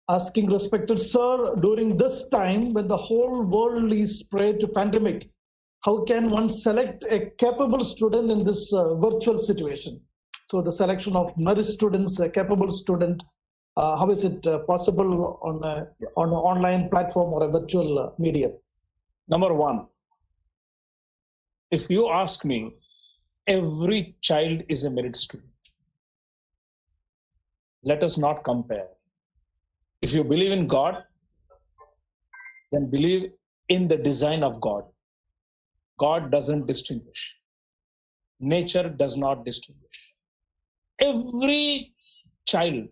asking respected sir, during this time when the whole world is prey to pandemic, how can one select a capable student in this virtual situation? So the selection of merit students, a capable student, how is it possible on an online platform or a virtual medium? Number one, if you ask me, every child is a merit student. Let us not compare. If you believe in God, then believe in the design of God. God doesn't distinguish. Nature does not distinguish. Every child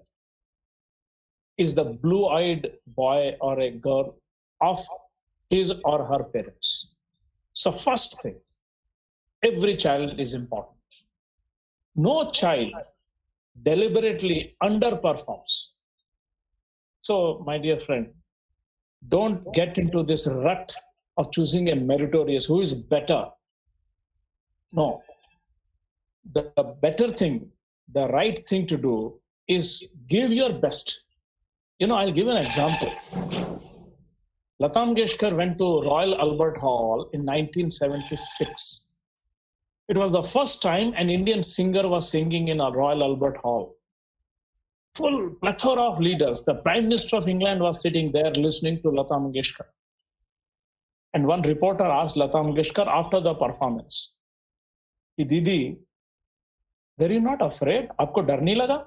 is the blue-eyed boy or a girl of his or her parents. So first thing, every child is important. No child deliberately underperforms. So, my dear friend, don't get into this rut of choosing a meritorious who is better. No. The better thing, the right thing to do is give your best. I'll give an example. Lata Mangeshkar went to Royal Albert Hall in 1976. It was the first time an Indian singer was singing in a Royal Albert Hall. Full plethora of leaders. The Prime Minister of England was sitting there listening to Lata Mangeshkar. And one reporter asked Lata Mangeshkar after the performance, Didi, were you not afraid? Aapko dar nahi laga?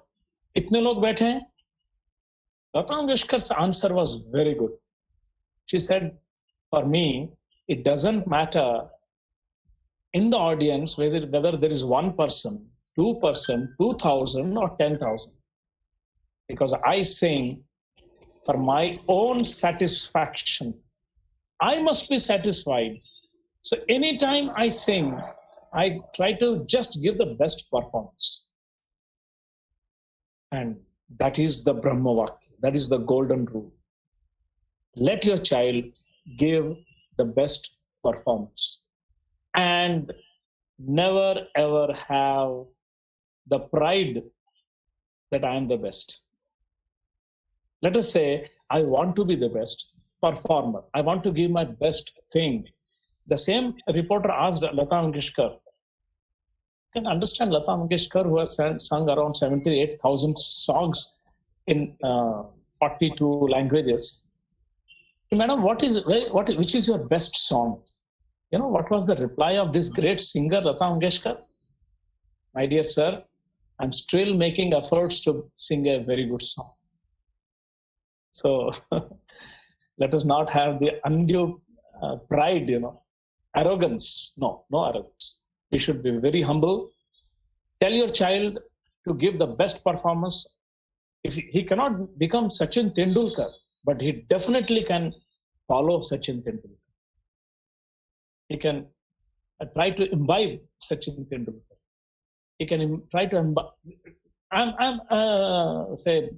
Itne log baithe hain? Lata Mangeshkar's answer was very good. She said, for me, it doesn't matter in the audience whether there is one person, 2,000 or 10,000. Because I sing for my own satisfaction. I must be satisfied. So anytime I sing, I try to just give the best performance. And that is the Brahmavakya. That is the golden rule. Let your child give the best performance. And never ever have the pride that I am the best. Let us say, I want to be the best performer. I want to give my best thing. The same reporter asked Lata Mangeshkar. You can understand Lata Mangeshkar, who has sung around 78,000 songs in 42 languages. Madam, which is your best song? What was the reply of this great singer, Lata Mangeshkar? My dear sir, I'm still making efforts to sing a very good song. So let us not have the undue pride, arrogance. No arrogance. We should be very humble. Tell your child to give the best performance. If he cannot become Sachin Tendulkar, but he definitely can follow Sachin Tendulkar. He can try to imbibe Sachin Tendulkar. He can try to imbibe. I'm say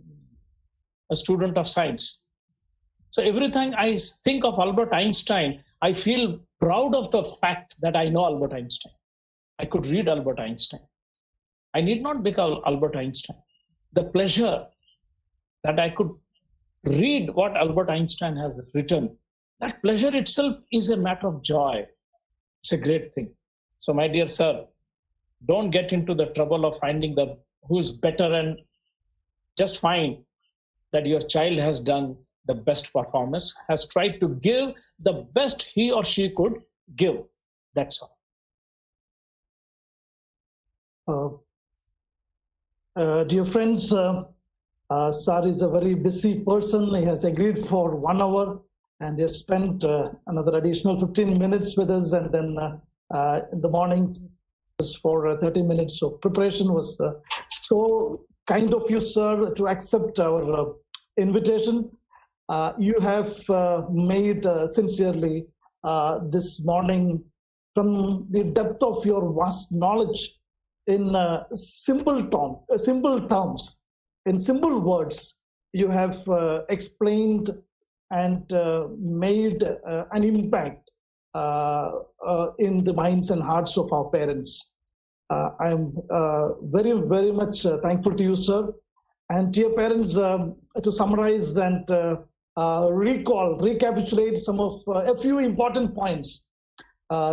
a student of science. So every time I think of Albert Einstein, I feel proud of the fact that I know Albert Einstein. I could read Albert Einstein. I need not become Albert Einstein. The pleasure that I could read what Albert Einstein has written, that pleasure itself is a matter of joy. It's a great thing. So my dear sir, don't get into the trouble of finding who is better, and just find that your child has done the best performance, has tried to give the best he or she could give. That's all. Dear friends, Sir is a very busy person. He has agreed for 1 hour, and he has spent another additional 15 minutes with us, and then in the morning for 30 minutes of preparation. Was so kind of you, sir, to accept our invitation. You have made sincerely this morning, from the depth of your vast knowledge, in simple terms, in simple words, you have explained and made an impact in the minds and hearts of our parents. I'm very, very much thankful to you, sir. And dear parents, to summarize and recapitulate a few important points.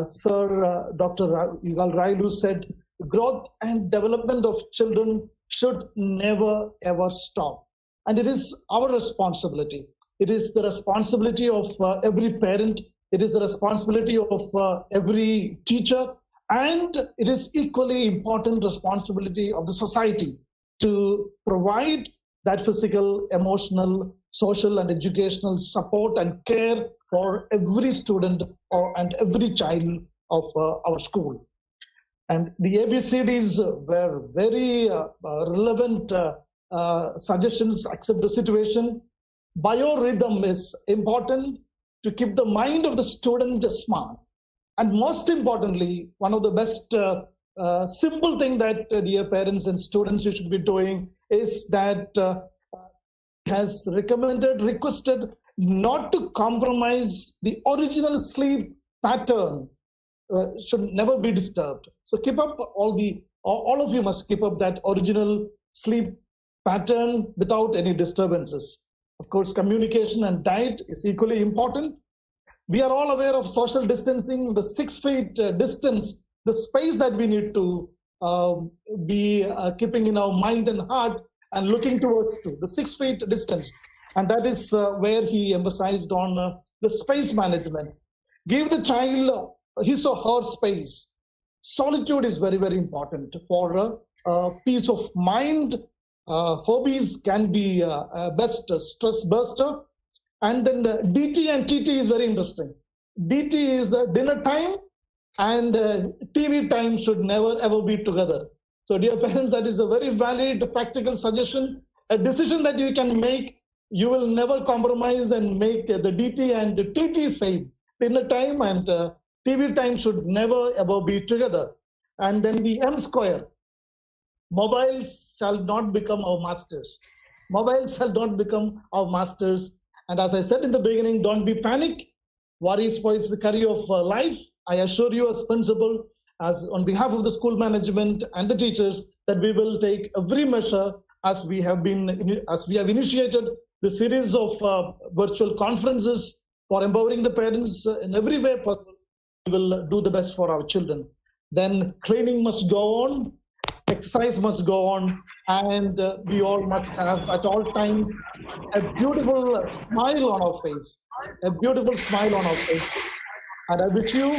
Sir, Dr. Yugal Rayalu said, growth and development of children should never ever stop. And it is our responsibility. It is the responsibility of every parent. It is the responsibility of every teacher. And it is equally important responsibility of the society to provide that physical, emotional, social, and educational support and care for every student and every child of our school. And the ABCDs were very relevant suggestions, accept the situation. Biorhythm is important to keep the mind of the student smart. And most importantly, one of the best simple thing that dear parents and students you should be doing is that has requested not to compromise the original sleep pattern. Should never be disturbed. So keep up all of you must keep up that original sleep pattern without any disturbances. Of course, communication and diet is equally important. We are all aware of social distancing, the 6 feet distance, the space that we need to be keeping in our mind and heart and looking towards the 6 feet distance. And that is where he emphasized on the space management. Give the child his or her space. Solitude is very, very important for peace of mind. Hobbies can be best stress buster. And then the DT and TT is very interesting. DT is the dinner time and TV time should never ever be together. So dear parents, that is a very valid practical suggestion, a decision that you can make. You will never compromise and make the DT and the TT same. Dinner time and TV time should never ever be together. And then the M square. Mobiles shall not become our masters. Mobiles shall not become our masters. And as I said in the beginning, don't be panic. Worry spoils the career of life. I assure you as principal, as on behalf of the school management and the teachers, that we will take every measure as we have initiated the series of virtual conferences for empowering the parents in every way possible. We will do the best for our children. Then cleaning must go on, exercise must go on, and we all must have at all times a beautiful smile on our face, a beautiful smile on our face. And I wish you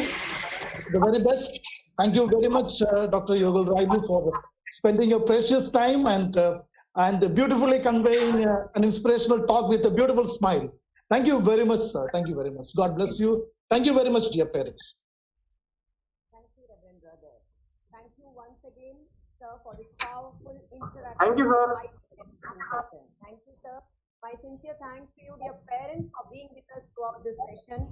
the very best. Thank you very much, Dr. Yugal Rayalu, for spending your precious time and beautifully conveying an inspirational talk with a beautiful smile. Thank you very much, sir. Thank you very much. God bless you. Thank you very much, dear parents. Thank you, Reverend Brother. Thank you once again, sir, for this powerful interaction. Thank you, sir. Thank you, sir. My sincere thanks to you, dear parents, for being with us throughout this session.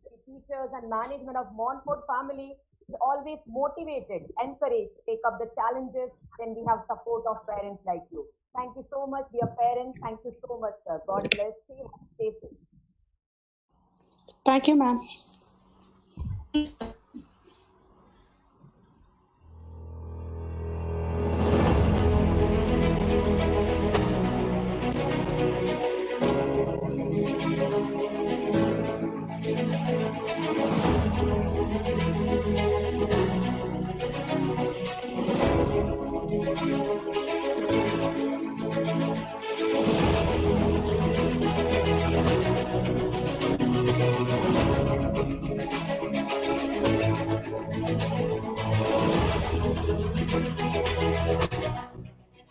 The teachers and management of Montfort family is always motivated, encouraged to take up the challenges when we have support of parents like you. Thank you so much, dear parents. Thank you so much, sir. God bless you. Stay safe. Thank you, ma'am. Thank you.